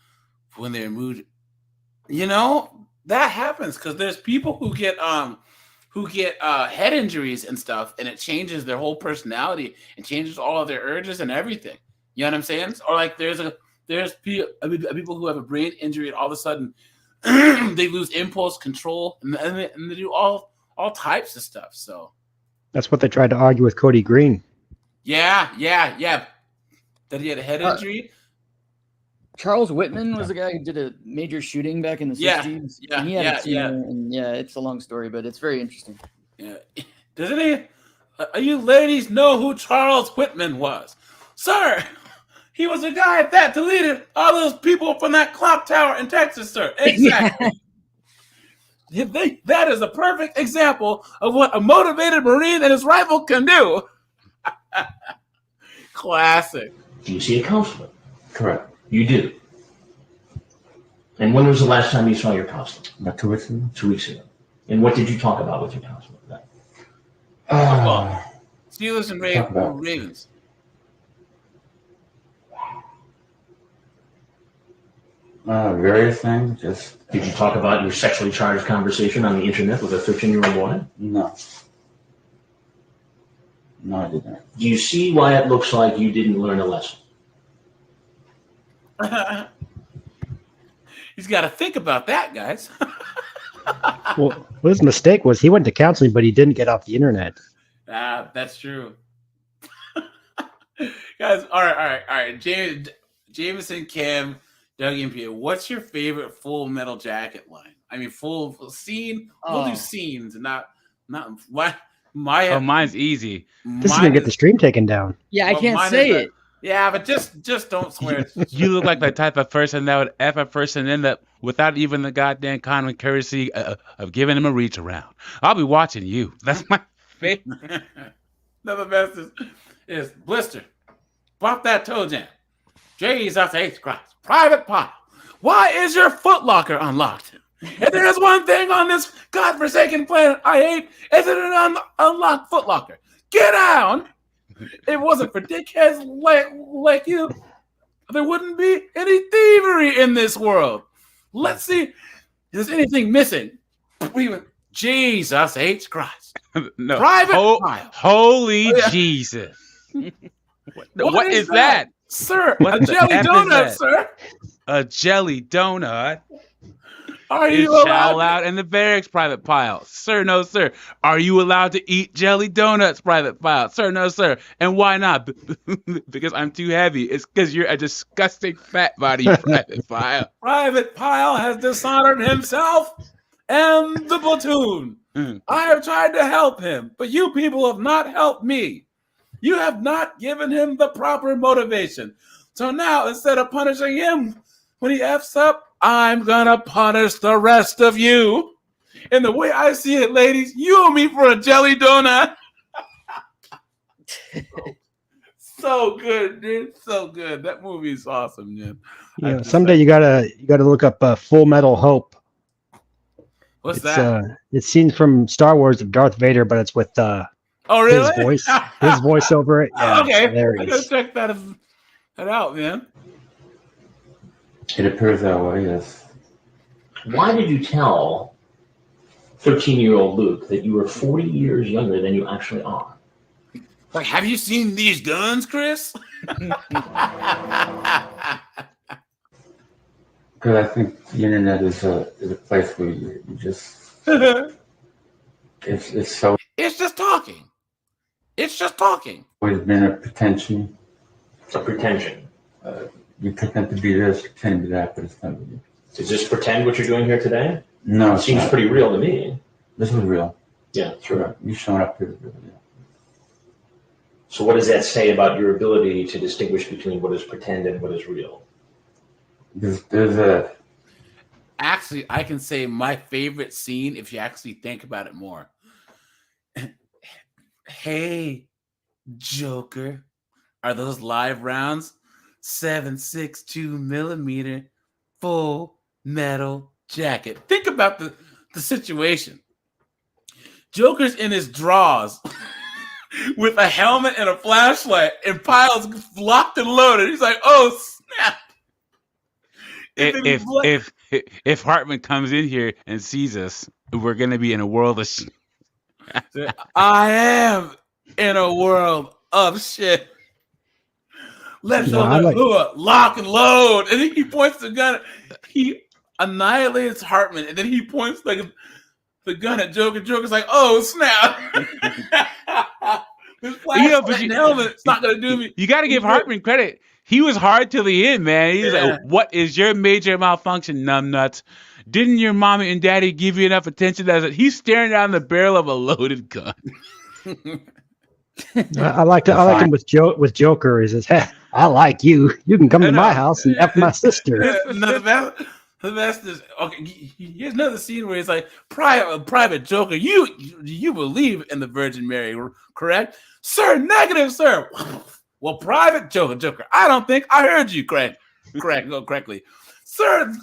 when they're moved. That happens because there's people who get head injuries and stuff, and it changes their whole personality and changes all of their urges and everything. You know what I'm saying? Or like there's people who have a brain injury and all of a sudden they lose impulse control and they do all types of stuff. So That's what they tried to argue with Cody Green. yeah. That he had a head injury. Charles Whitman was the guy who did a major shooting back in the 60s. And he had a tumor, and it's a long story, but it's very interesting. Yeah. Does any you ladies know who Charles Whitman was? Sir, he was a guy that deleted all those people from that clock tower in Texas, sir. Exactly. That is a perfect example of what a motivated Marine and his rifle can do. Classic. Do you see a counselor? Correct. You do. And when was the last time you saw your counselor? About 2 weeks ago. 2 weeks ago. And what did you talk about with your counselor? Steelers and Ravens. Various things. Did you talk about your sexually charged conversation on the internet with a 13-year-old boy? No. No, I didn't. Do you see why it looks like you didn't learn a lesson? He's got to think about that, guys. Well, his mistake was he went to counseling, but he didn't get off the internet. That's true. Guys, all right. Jameson, Kim, Doug, and Peter, what's your favorite Full Metal Jacket line? I mean, full scene. We'll do scenes, and not what. Mine's easy. This is gonna get the stream taken down. Yeah, I can't say it. Yeah, but just don't swear. You look like the type of person that would F a person in that without even the goddamn common courtesy of giving him a reach around. I'll be watching you. That's my favorite. Another best is Blister. Pop that toe jam. Jesus H. Christ. Private Pile. Why is your footlocker unlocked? If there's one thing on this godforsaken planet I hate, is it an unlocked footlocker? Get down! If it wasn't for dickheads like you, there wouldn't be any thievery in this world. Let's see if there's anything missing. Jesus H. Christ. No. Private Pile. Holy Jesus. What is that? Sir, What a the jelly F is donut, that? sir. A jelly donut? Are Is you chow allowed? allowed in the barracks, Private Pile? Sir, no, sir. Are you allowed to eat jelly donuts, Private Pile? Sir, no, sir. And why not? Because I'm too heavy. It's because you're a disgusting fat body, Private Pile. Private Pile has dishonored himself and the platoon. I have tried to help him, but you people have not helped me. You have not given him the proper motivation. So now, instead of punishing him when he F's up, I'm gonna punish the rest of you. And the way I see it, ladies, you owe me for a jelly donut. So good, dude. So good. That movie is awesome, man. Yeah, someday you gotta look up Full Metal Hope. What's that? It's scenes from Star Wars of Darth Vader, but it's with Oh, really? his voice over it. Yeah, Okay, there I it gotta is. check that out, man. It appears that way, yes. Why did you tell 13-year-old Luke that you were 40 years younger than you actually are? Like, have you seen these guns, Chris? Because I think the internet is a place where you just it's so It's just talking. It's just talking. always been a pretension. It's a pretension. You pretend to be this, pretend to be that, but it's not really. Is this pretend what you're doing here today? No, It it's seems not. pretty real to me. This is real. Yeah, sure. You showing up here is real. Yeah. So what does that say about your ability to distinguish between what is pretend and what is real? There's a Actually, I can say my favorite scene if you actually think about it more. Hey, Joker, are those live rounds? 7.62 millimeter Full Metal Jacket. Think about the situation. Joker's in his drawers with a helmet and a flashlight, and Pile's locked and loaded. He's like, "Oh snap!" If Hartman comes in here and sees us, we're gonna be in a world of shit. I am in a world of shit. Let's lock and load. And then he points the gun. He annihilates Hartman, and then he points the gun at Joker. Joker's like, "Oh snap!" This flashlight and helmet, it's not gonna do me. You got to give Hartman credit. He was hard till the end, man. He was like, "What is your major malfunction, numbnuts? Didn't your mommy and daddy give you enough attention?" He's staring down the barrel of a loaded gun. I like him with Joker. He says, "Hey, I like you. You can come to my house and F my sister." The best is okay. Here's another scene where he's like, "Private Joker, you believe in the Virgin Mary, correct, sir? Negative, sir." Well, Private Joker, I don't think I heard you correctly, sir.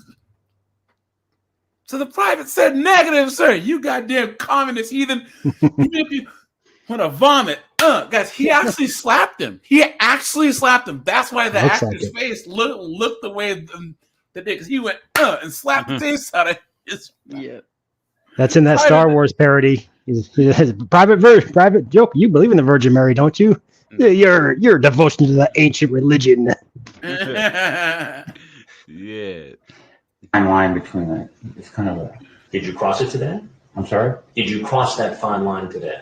So the private said negative, sir. You goddamn communist heathen. Even if you want to vomit, guys, he actually slapped him. That's why the actor's face looked the way that did, because he went and slapped the face out of his. Yeah. That's in that Star Wars parody. He says, Private Joker, you believe in the Virgin Mary, don't you? Your devotion to the ancient religion. Yeah. I line between that. It's kind of a. Did you cross it today? I'm sorry? Did you cross that fine line today?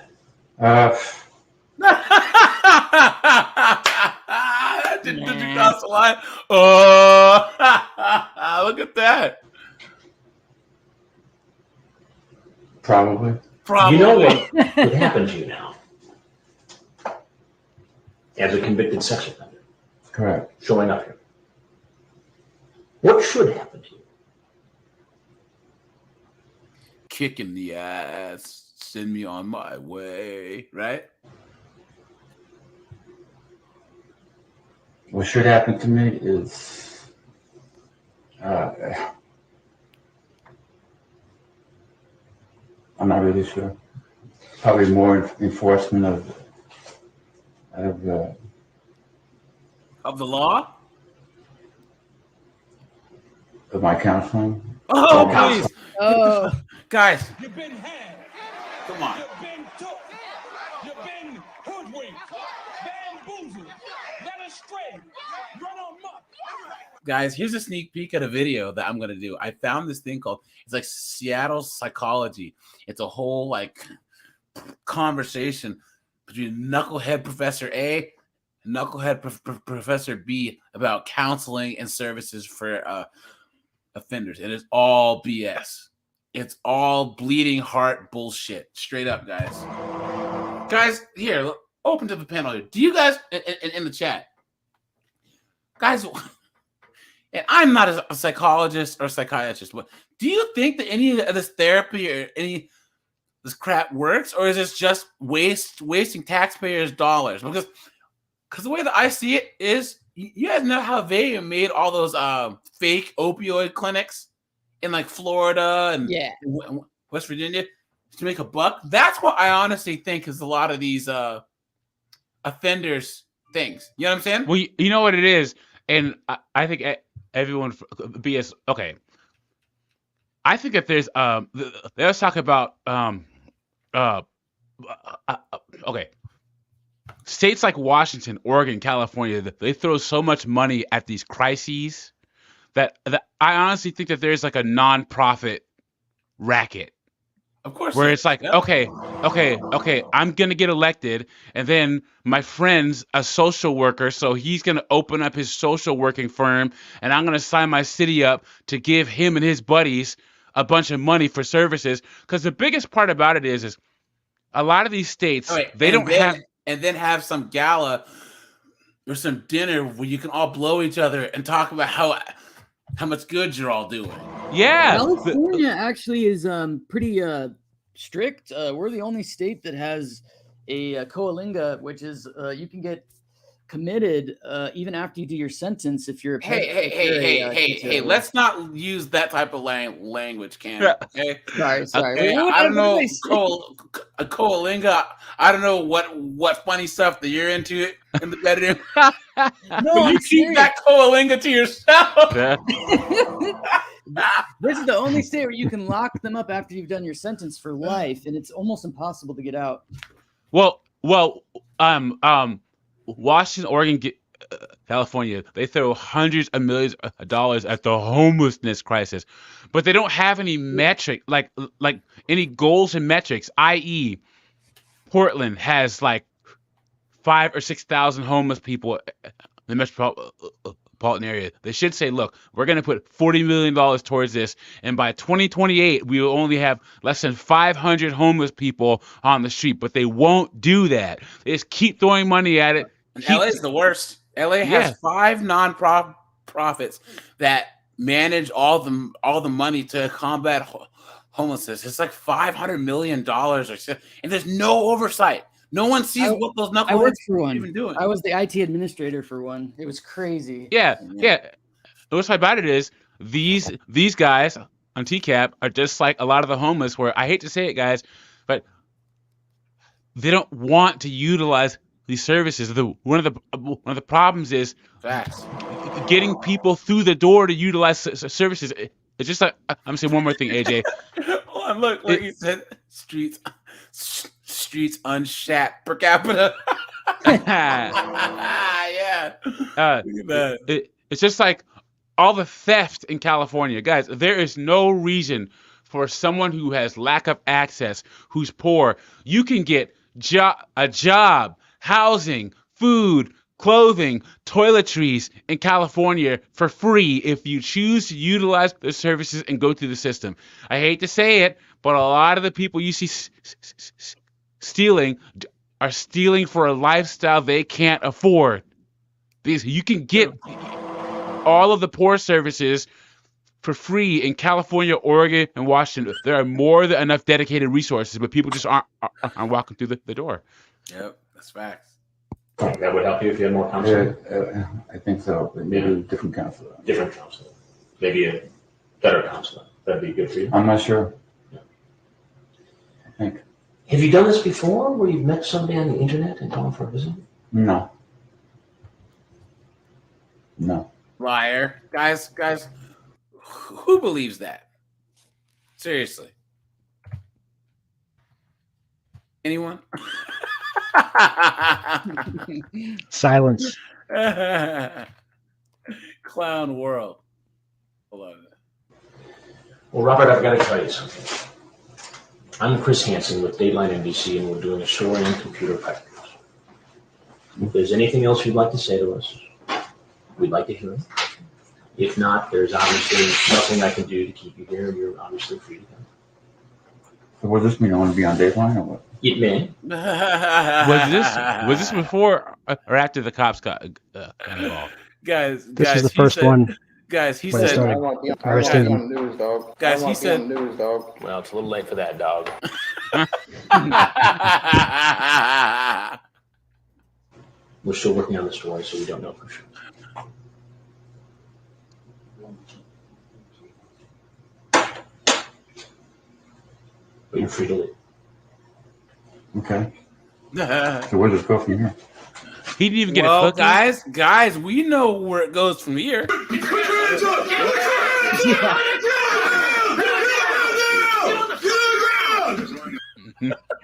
Did you cross the line? Look at that. Probably. You know what would happen to you now as a convicted sex offender? Correct. Showing up here. What should happen to you? Kicking the ass, send me on my way, right? What should happen to me is I'm not really sure. Probably more enforcement of the law? Of my counseling. Oh, please. Oh, guys. You've been had. Come on. You've been took. You've been hoodwinked, bamboozled, led astray, run amok. Guys, here's a sneak peek at a video that I'm going to do. I found this thing called, it's like Seattle Psychology. It's a whole like conversation between Knucklehead Professor A and Knucklehead Professor B about counseling and services for offenders. And it's all BS. It's all bleeding heart bullshit. Straight up, guys. Guys, here, look, open to the panel here. Do you guys, in the chat, guys, and I'm not a psychologist or psychiatrist, but do you think that any of this therapy or any of this crap works, or is this just wasting taxpayers' dollars? Because the way that I see it is, you guys know how they made all those fake opioid clinics in like Florida and West Virginia to make a buck? That's what I honestly think is a lot of these offenders things. You know what I'm saying? Well, you know what it is, and I think everyone BS. Okay, I think that there's let's talk about okay. States like Washington, Oregon, California, they throw so much money at these crises that I honestly think that there's like a nonprofit racket. Of course. Where it's like, okay, I'm going to get elected, and then my friend's a social worker, so he's going to open up his social working firm, and I'm going to sign my city up to give him and his buddies a bunch of money for services. Because the biggest part about it is a lot of these states, they don't have... And then have some gala or some dinner where you can all blow each other and talk about how much good you're all doing. Yeah. California actually is pretty strict. We're the only state that has a coalinga, which is you can get committed even after you do your sentence if you're a hey, let's not use that type of language, Cam. Okay? Sorry. Okay? I don't know a coalinga. I don't know what funny stuff that you're into in the bedroom. No, you keep that coalinga to yourself. This is the only state where you can lock them up after you've done your sentence for life, and it's almost impossible to get out. Well, Washington, Oregon, California, they throw hundreds of millions of dollars at the homelessness crisis, but they don't have any metric, like any goals and metrics, i.e. Portland has like 5,000 or 6,000 homeless people in the metropolitan area. They should say, look, we're going to put $40 million towards this, and by 2028, we will only have less than 500 homeless people on the street, but they won't do that. They just keep throwing money at it. LA is the worst. LA has 5 non-profits that manage all the money to combat homelessness. It's like $500 million or so, and there's no oversight. No one sees what those knuckleheads I worked for one. even doing. I was the IT administrator for one. It was crazy. Yeah. The worst part about it is these guys on TCAP are just like a lot of the homeless, where I hate to say it, guys, but they don't want to utilize these services. One of the problems is getting people through the door to utilize services. It's just like, I'm saying one more thing, AJ. Hold on, look, you said streets unshat per capita. Yeah. Look at that. It's just like all the theft in California. Guys, there is no reason for someone who has lack of access, who's poor. You can get a job, housing, food, clothing, toiletries in California for free if you choose to utilize the services and go through the system. I hate to say it, but a lot of the people you see stealing are stealing for a lifestyle they can't afford. You can get all of the poor services for free in California, Oregon, and Washington. There are more than enough dedicated resources, but people just aren't walking through the door. Yep, that's facts. That would help you if you had more counseling? I think so. Maybe different counselor. Different counselor. Maybe a better counselor. That'd be good for you. I'm not sure. Yeah. I think. Have you done this before, where you've met somebody on the internet and gone for a visit? No. Liar. Guys, who believes that? Seriously. Anyone? Silence. Clown world. Hold on. Well, Robert, I've got to tell you something. I'm Chris Hansen with Dateline NBC, and we're doing a story on computer predators. If there's anything else you'd like to say to us, we'd like to hear it. If not, there's obviously nothing I can do to keep you here, and you're obviously free to go. So what does this mean? I want to be on Dateline or what? It may. Was this before or after the cops got involved? Guys, This is the first one. Guys, he when I said. started arresting them. News, dog. Guys, I he want to be on said. the news, dog. Well, it's a little late for that, dog. We're still working on the story, so we don't know for sure. But you're free to leave. Okay. So where does it go from here? He didn't even get a cookie. Guys, we know where it goes from here.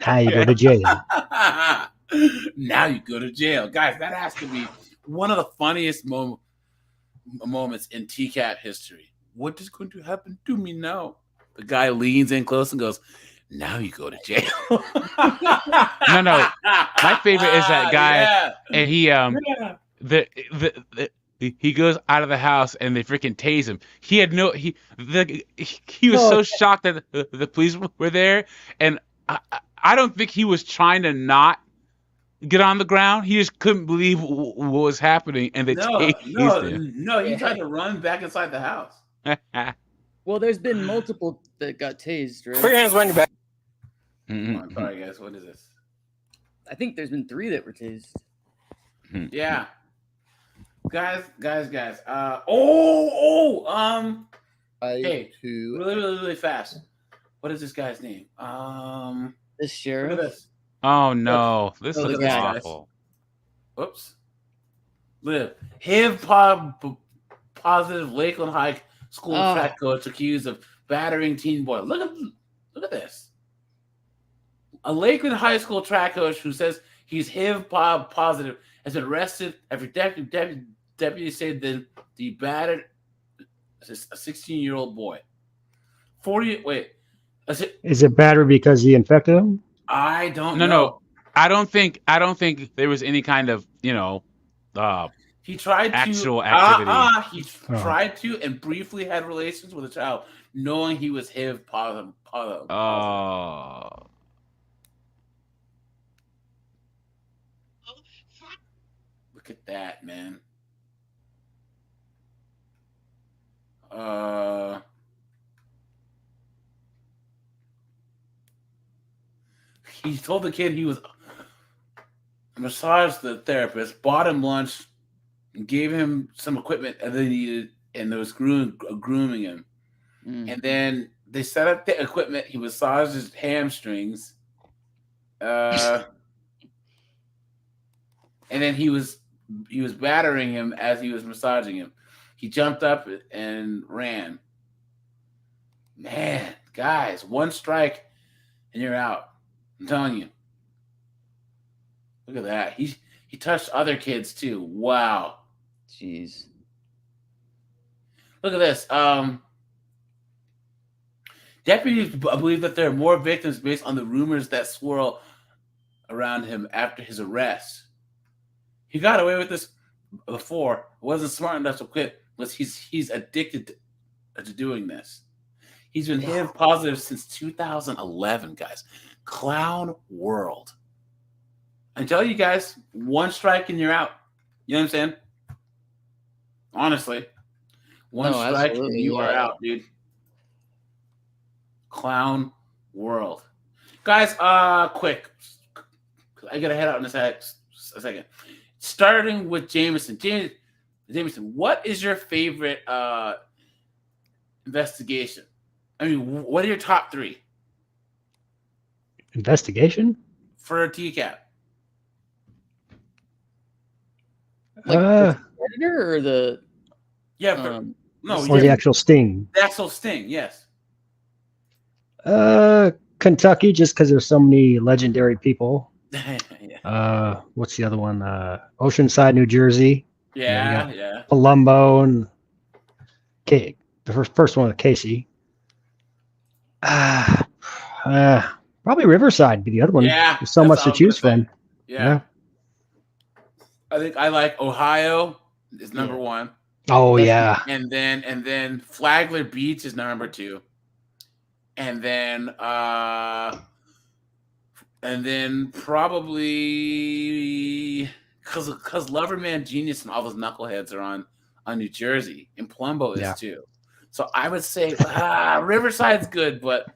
Now you go to jail. Now you go to jail. Guys, that has to be one of the funniest moments in TCAP history. What is going to happen to me now? The guy leans in close and goes, now you go to jail. No. My favorite is that guy, and he goes out of the house and they freaking tase him. He was so shocked that the police were there, and I don't think he was trying to not get on the ground. He just couldn't believe what was happening, and they tased him. No, he tried to run back inside the house. Well, there's been multiple that got tased, right? Put your hands behind your back. I'm sorry, guys. What is this? I think there's been 3 that were tased. Yeah. Guys. Hey, really fast. What is this guy's name? This sheriff. Look at this. Oh no, this Look looks at this, awful. Guys. Whoops. Live. HIV positive Lakeland High School track coach accused of battering teen boy. Look at this. A Lakeland High School track coach who says he's HIV positive has been arrested after deputies say that he battered a 16-year-old boy. Is it battery because he infected him? I don't know. No. I don't think there was any kind of, he tried actual activity. He tried to and briefly had relations with a child, knowing he was HIV positive. Oh. Look at that, man. He told the kid he was a massage therapist, bought him lunch, and gave him some equipment that they needed, and there was grooming him. And then they set up the equipment. He massaged his hamstrings. And then he was battering him as he was massaging him. He jumped up and ran. Man, guys, one strike and you're out. I'm telling you. Look at that. He touched other kids too. Wow. Jeez. Look at this. Deputies believe that there are more victims based on the rumors that swirl around him after his arrest. He got away with this before. Wasn't smart enough to quit because he's addicted to doing this. He's been HIV positive since 2011, guys. Clown world. I tell you guys, one strike and you're out. You know what I'm saying? Honestly. One strike and you are out, dude. Clown world. Guys, quick. I gotta head out in a second. Starting with Jameson. Jameson, what is your favorite investigation? I mean, what are your top 3? Investigation? For a TCAP. Like the predator or the or the actual sting. The actual sting, yes. Kentucky, just because there's so many legendary people. Yeah. What's the other one? Oceanside, New Jersey. Yeah. Palumbo and the first one with Casey. Probably Riverside would be the other one. Yeah, there's so much to choose from. Yeah. I think I like Ohio is number 1. Oh yeah. And then Flagler Beach is number 2. And then probably because Loverman Genius and all those knuckleheads are on New Jersey, and Palumbo is too. So I would say Riverside's good, but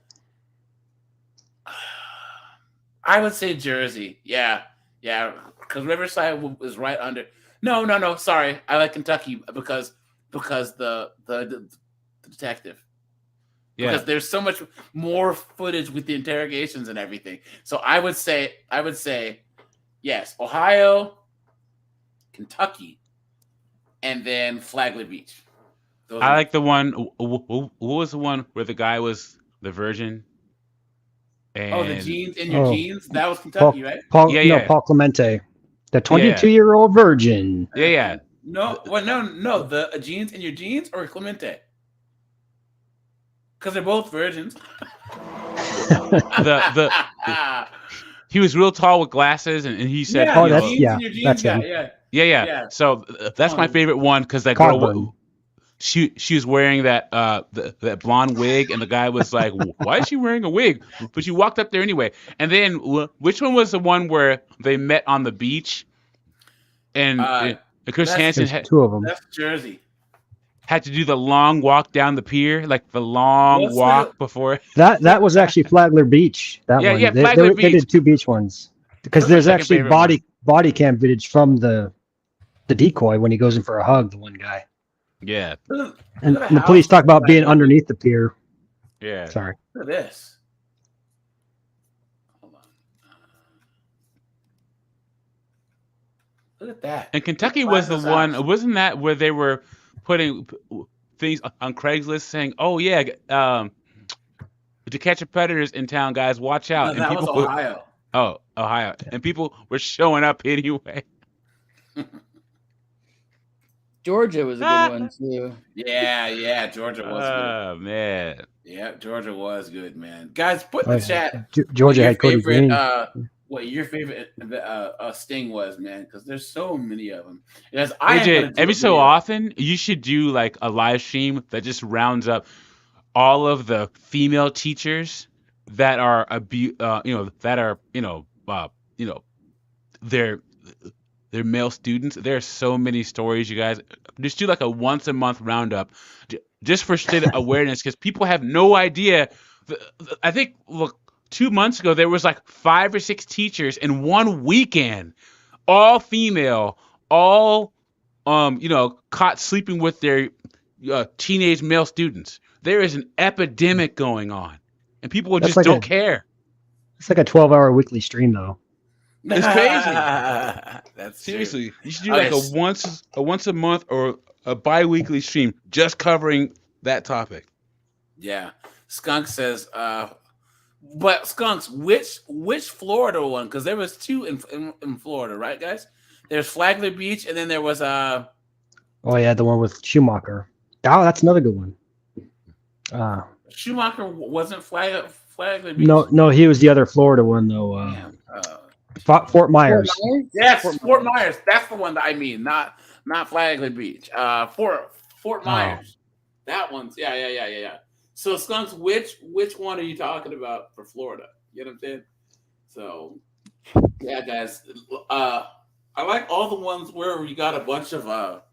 I would say Jersey. Yeah, because Riverside is right under. No. Sorry, I like Kentucky because the detective. Yeah. Because there's so much more footage with the interrogations and everything. So I would say yes, Ohio, Kentucky, and then Flagler Beach. I like the one. What was the one where the guy was the virgin? And... the jeans in your jeans. That was Kentucky, right? Paul Clemente, the 22-year-old virgin. Yeah. No. The jeans in your jeans or Clemente? Because they're both virgins. He was real tall with glasses, and he said, that's him. Yeah. So that's my favorite one because that girl, she was wearing that that blonde wig, and the guy was like, "Why is she wearing a wig?" But she walked up there anyway. And then which one was the one where they met on the beach? And Chris Hansen had 2 of them. That's Jersey. Had to do the long walk down the pier, like the long walk before. That was actually Flagler Beach. That one. Flagler Beach. They did 2 beach ones because there's actually body cam footage from the decoy when he goes in for a hug. The one guy. Yeah. And the police talk about being underneath the pier. Yeah. Sorry. Look at this. Hold on. Look at that. And Kentucky was the one. Wasn't that where they were putting things on Craigslist saying, "Oh yeah, to catch a predators in town, guys, watch out." No, that was Ohio. Ohio, and people were showing up anyway. Georgia was a good one too. Yeah, Georgia was good. Oh man. Yeah, Georgia was good, man. Guys, put in the chat. Georgia had Cody Green. What your favorite sting was, man? Because there's so many of them. Yes, every so often you should do like a live stream that just rounds up all of the female teachers that are they're male students. There are so many stories, you guys. Just do like a once a month roundup, just for state awareness, because people have no idea. I think 2 months ago, there was like 5 or 6 teachers in one weekend, all female, all, caught sleeping with their teenage male students. There is an epidemic going on, and people just don't care. It's like a 12-hour weekly stream, though. It's crazy. That's seriously. You should do like a once a month or a bi-weekly stream just covering that topic. Yeah, Skunk says. But Skunks, which Florida one? Because there was 2 in Florida, right, guys? There's Flagler Beach, and then there was Oh yeah, the one with Schumacher. Oh, that's another good one. Schumacher wasn't Flagler Beach. No, he was the other Florida one though. Fort Myers. Yes, Fort Myers. That's the one that I mean, not Flagler Beach. Fort Myers. That one's yeah. So Skunks, which one are you talking about for Florida? You know what I'm saying? So yeah, guys. I like all the ones where we got a bunch of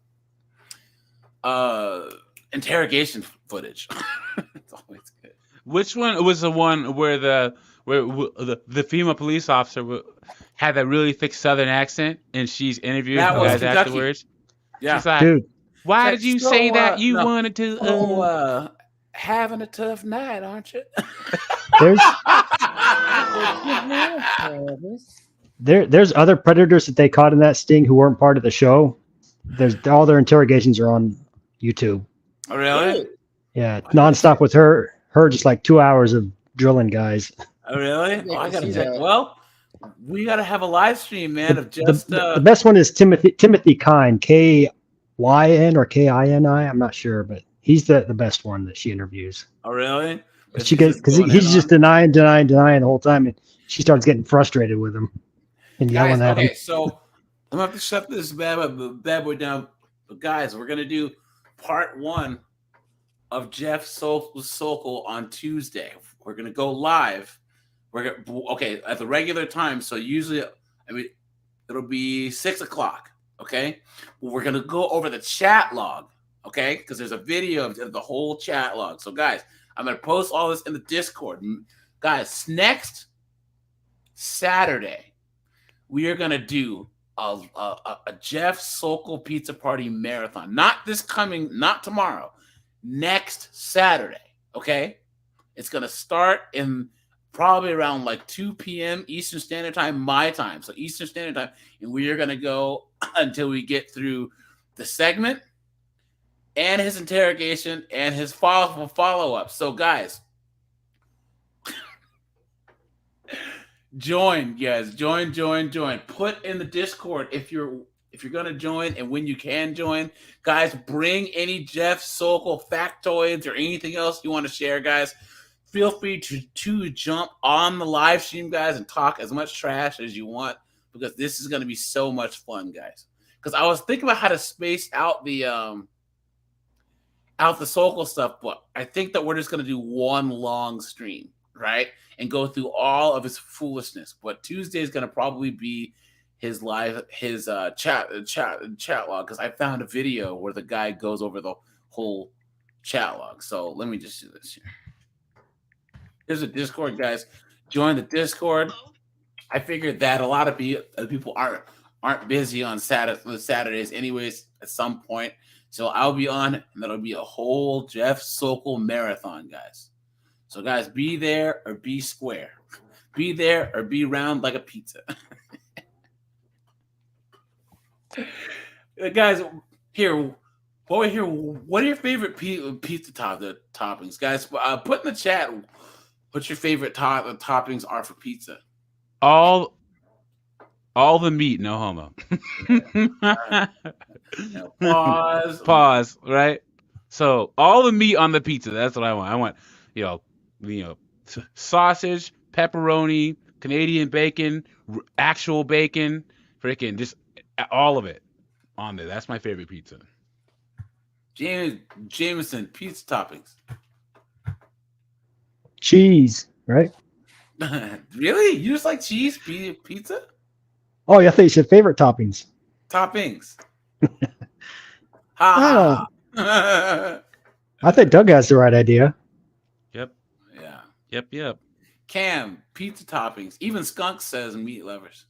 interrogation footage. It's always good. Which one was the one where the female police officer had that really thick Southern accent, and she's interviewing guys afterwards? Yeah, she's like, dude, why did you say that you wanted to? Having a tough night, aren't you? There's other predators that they caught in that sting who weren't part of the show. There's all their interrogations are on YouTube. Oh, really? Yeah, nonstop with her just like 2 hours of drilling guys. Oh, really? Oh, I gotta check. Well, we gotta have a live stream, man. Of just the best one is Timothy Kine, K-Y-N or K-I-N-I. I'm not sure, but he's the best one that she interviews. Oh, really? She gets because he's just denying the whole time, and she starts getting frustrated with him and yelling at him. Okay, so I'm gonna have to shut this bad boy down. But guys, we're gonna do part 1 of Jeff Sokol on Tuesday. We're gonna go live. At the regular time. So usually, it'll be 6 o'clock. Okay, we're gonna go over the chat log. Okay, because there's a video of the whole chat log. So guys, I'm gonna post all this in the Discord. Guys, next Saturday, we are gonna do a Jeff Sokol pizza party marathon. Not tomorrow. Next Saturday. Okay, it's gonna start in probably around like 2 p.m. Eastern Standard Time, my time. So Eastern Standard Time, and we are gonna go until we get through the segment and his interrogation and his follow-up. So guys, join. Put in the Discord if you're gonna join and when you can join. Guys, bring any Jeff Sokol factoids or anything else you want to share, guys. Feel free to jump on the live stream, guys, and talk as much trash as you want, because this is gonna be so much fun, guys. Because I was thinking about how to space out the Sokol stuff, but I think that we're just gonna do one long stream, right? And go through all of his foolishness. But Tuesday is gonna probably be his chat log, because I found a video where the guy goes over the whole chat log. So let me just do this here. Here's a Discord, guys. Join the Discord. I figured that a lot of people aren't busy on Saturdays anyways at some point. So I'll be on, and that'll be a whole Jeff Sokol marathon, guys. So guys, be there or be square. Be there or be round like a pizza. Guys, here, what are your favorite pizza toppings? Guys, put in the chat what your favorite toppings are for pizza. All the meat, no homo. Pause. Right. So all the meat on the pizza. That's what I want. I want, sausage, pepperoni, Canadian bacon, actual bacon, freaking just all of it on there. That's my favorite pizza. Jameson, pizza toppings. Cheese, right? Really? You just like cheese pizza? Oh, yeah, I thought you said favorite toppings. Toppings. I think Doug has the right idea. Yep. Yeah. Yep. Cam, pizza toppings. Even Skunk says meat lovers.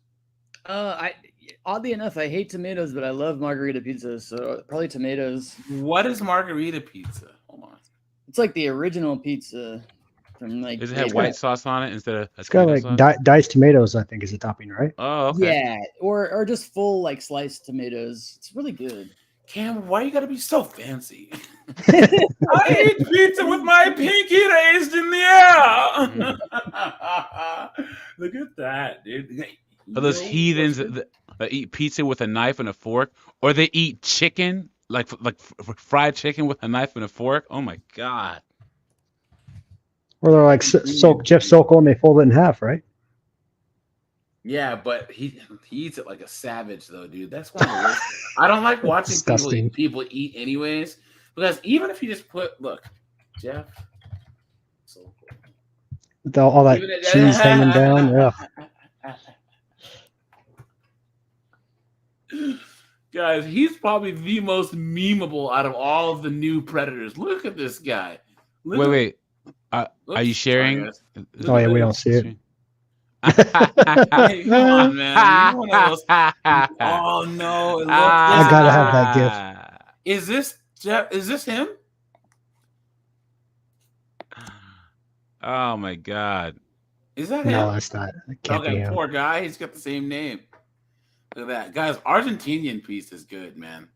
Oddly enough, I hate tomatoes, but I love margarita pizza, so probably tomatoes. What is margarita pizza? Hold on. It's like the original pizza from like. Does it have white sauce on it instead of? It's got like diced tomatoes, I think, is a topping, right? Oh, okay. Yeah, or just full like sliced tomatoes. It's really good. Cam, why you gotta be so fancy? I eat pizza with my pinky raised in the air. Look at that, dude. Are those heathens that eat pizza with a knife and a fork, or they eat chicken fried chicken with a knife and a fork. Oh my god. Or they're like Jeff Sokol and they fold it in half, right? Yeah, but he eats it like a savage, though, dude. That's one of the worst. I don't like watching people eat anyways, because even if you just look, Jeff Sokol. With all that cheese hanging down. Yeah. Guys, he's probably the most memeable out of all of the new Predators. Look at this guy. Wait. Are you sharing? Oh yeah, we don't see it. Hey, come on, man. You're one of those. Oh no! I gotta have that gift. Is this Jeff? Is this him? Oh my god! Is that him? No, that's not. That can't be him. Poor guy. He's got the same name. Look at that, guys. Argentinian piece is good, man.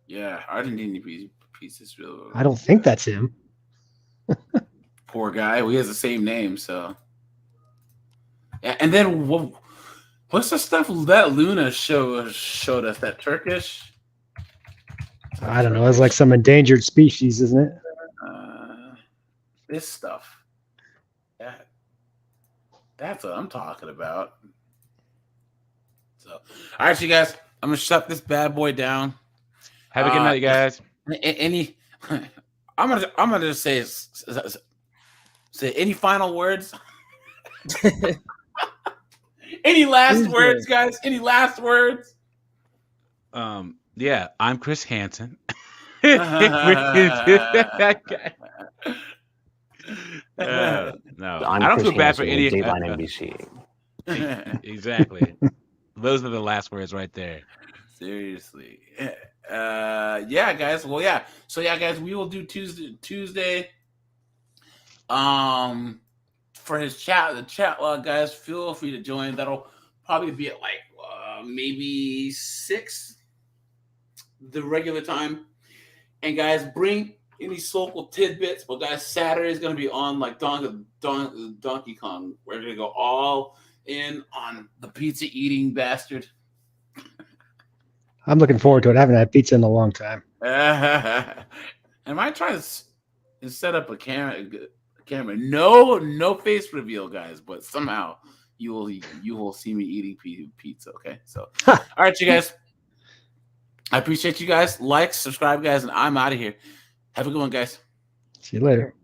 Yeah, Argentinian piece is real. I don't think that's him. Poor guy. Well, he has the same name, so. Yeah, and then what's the stuff that Luna showed us? That Turkish? I don't know. It's like some endangered species, isn't it? This stuff. That's what I'm talking about. So, all right, you guys. I'm gonna shut this bad boy down. Have a good night, guys. I'm gonna just say any final words. Any last words, guys? Any last words? Yeah, I'm Chris Hansen. I'm No, I don't feel bad for any. Dateline NBC. Exactly. Those are the last words right there. Seriously. Yeah, guys. Well, yeah. So yeah, guys, we will do Tuesday. For the chat log, guys, feel free to join. That'll probably be at like maybe 6, the regular time. And guys, bring any Sokol tidbits. But guys, Saturday is gonna be on like Donkey Kong. We're gonna go all in on the pizza eating bastard. I'm looking forward to it. I haven't had pizza in a long time. I might try to set up a camera. No face reveal, guys. But somehow you will see me eating pizza. Okay, so all right, you guys. I appreciate you guys. Like, subscribe, guys, and I'm out of here. Have a good one, guys. See you later.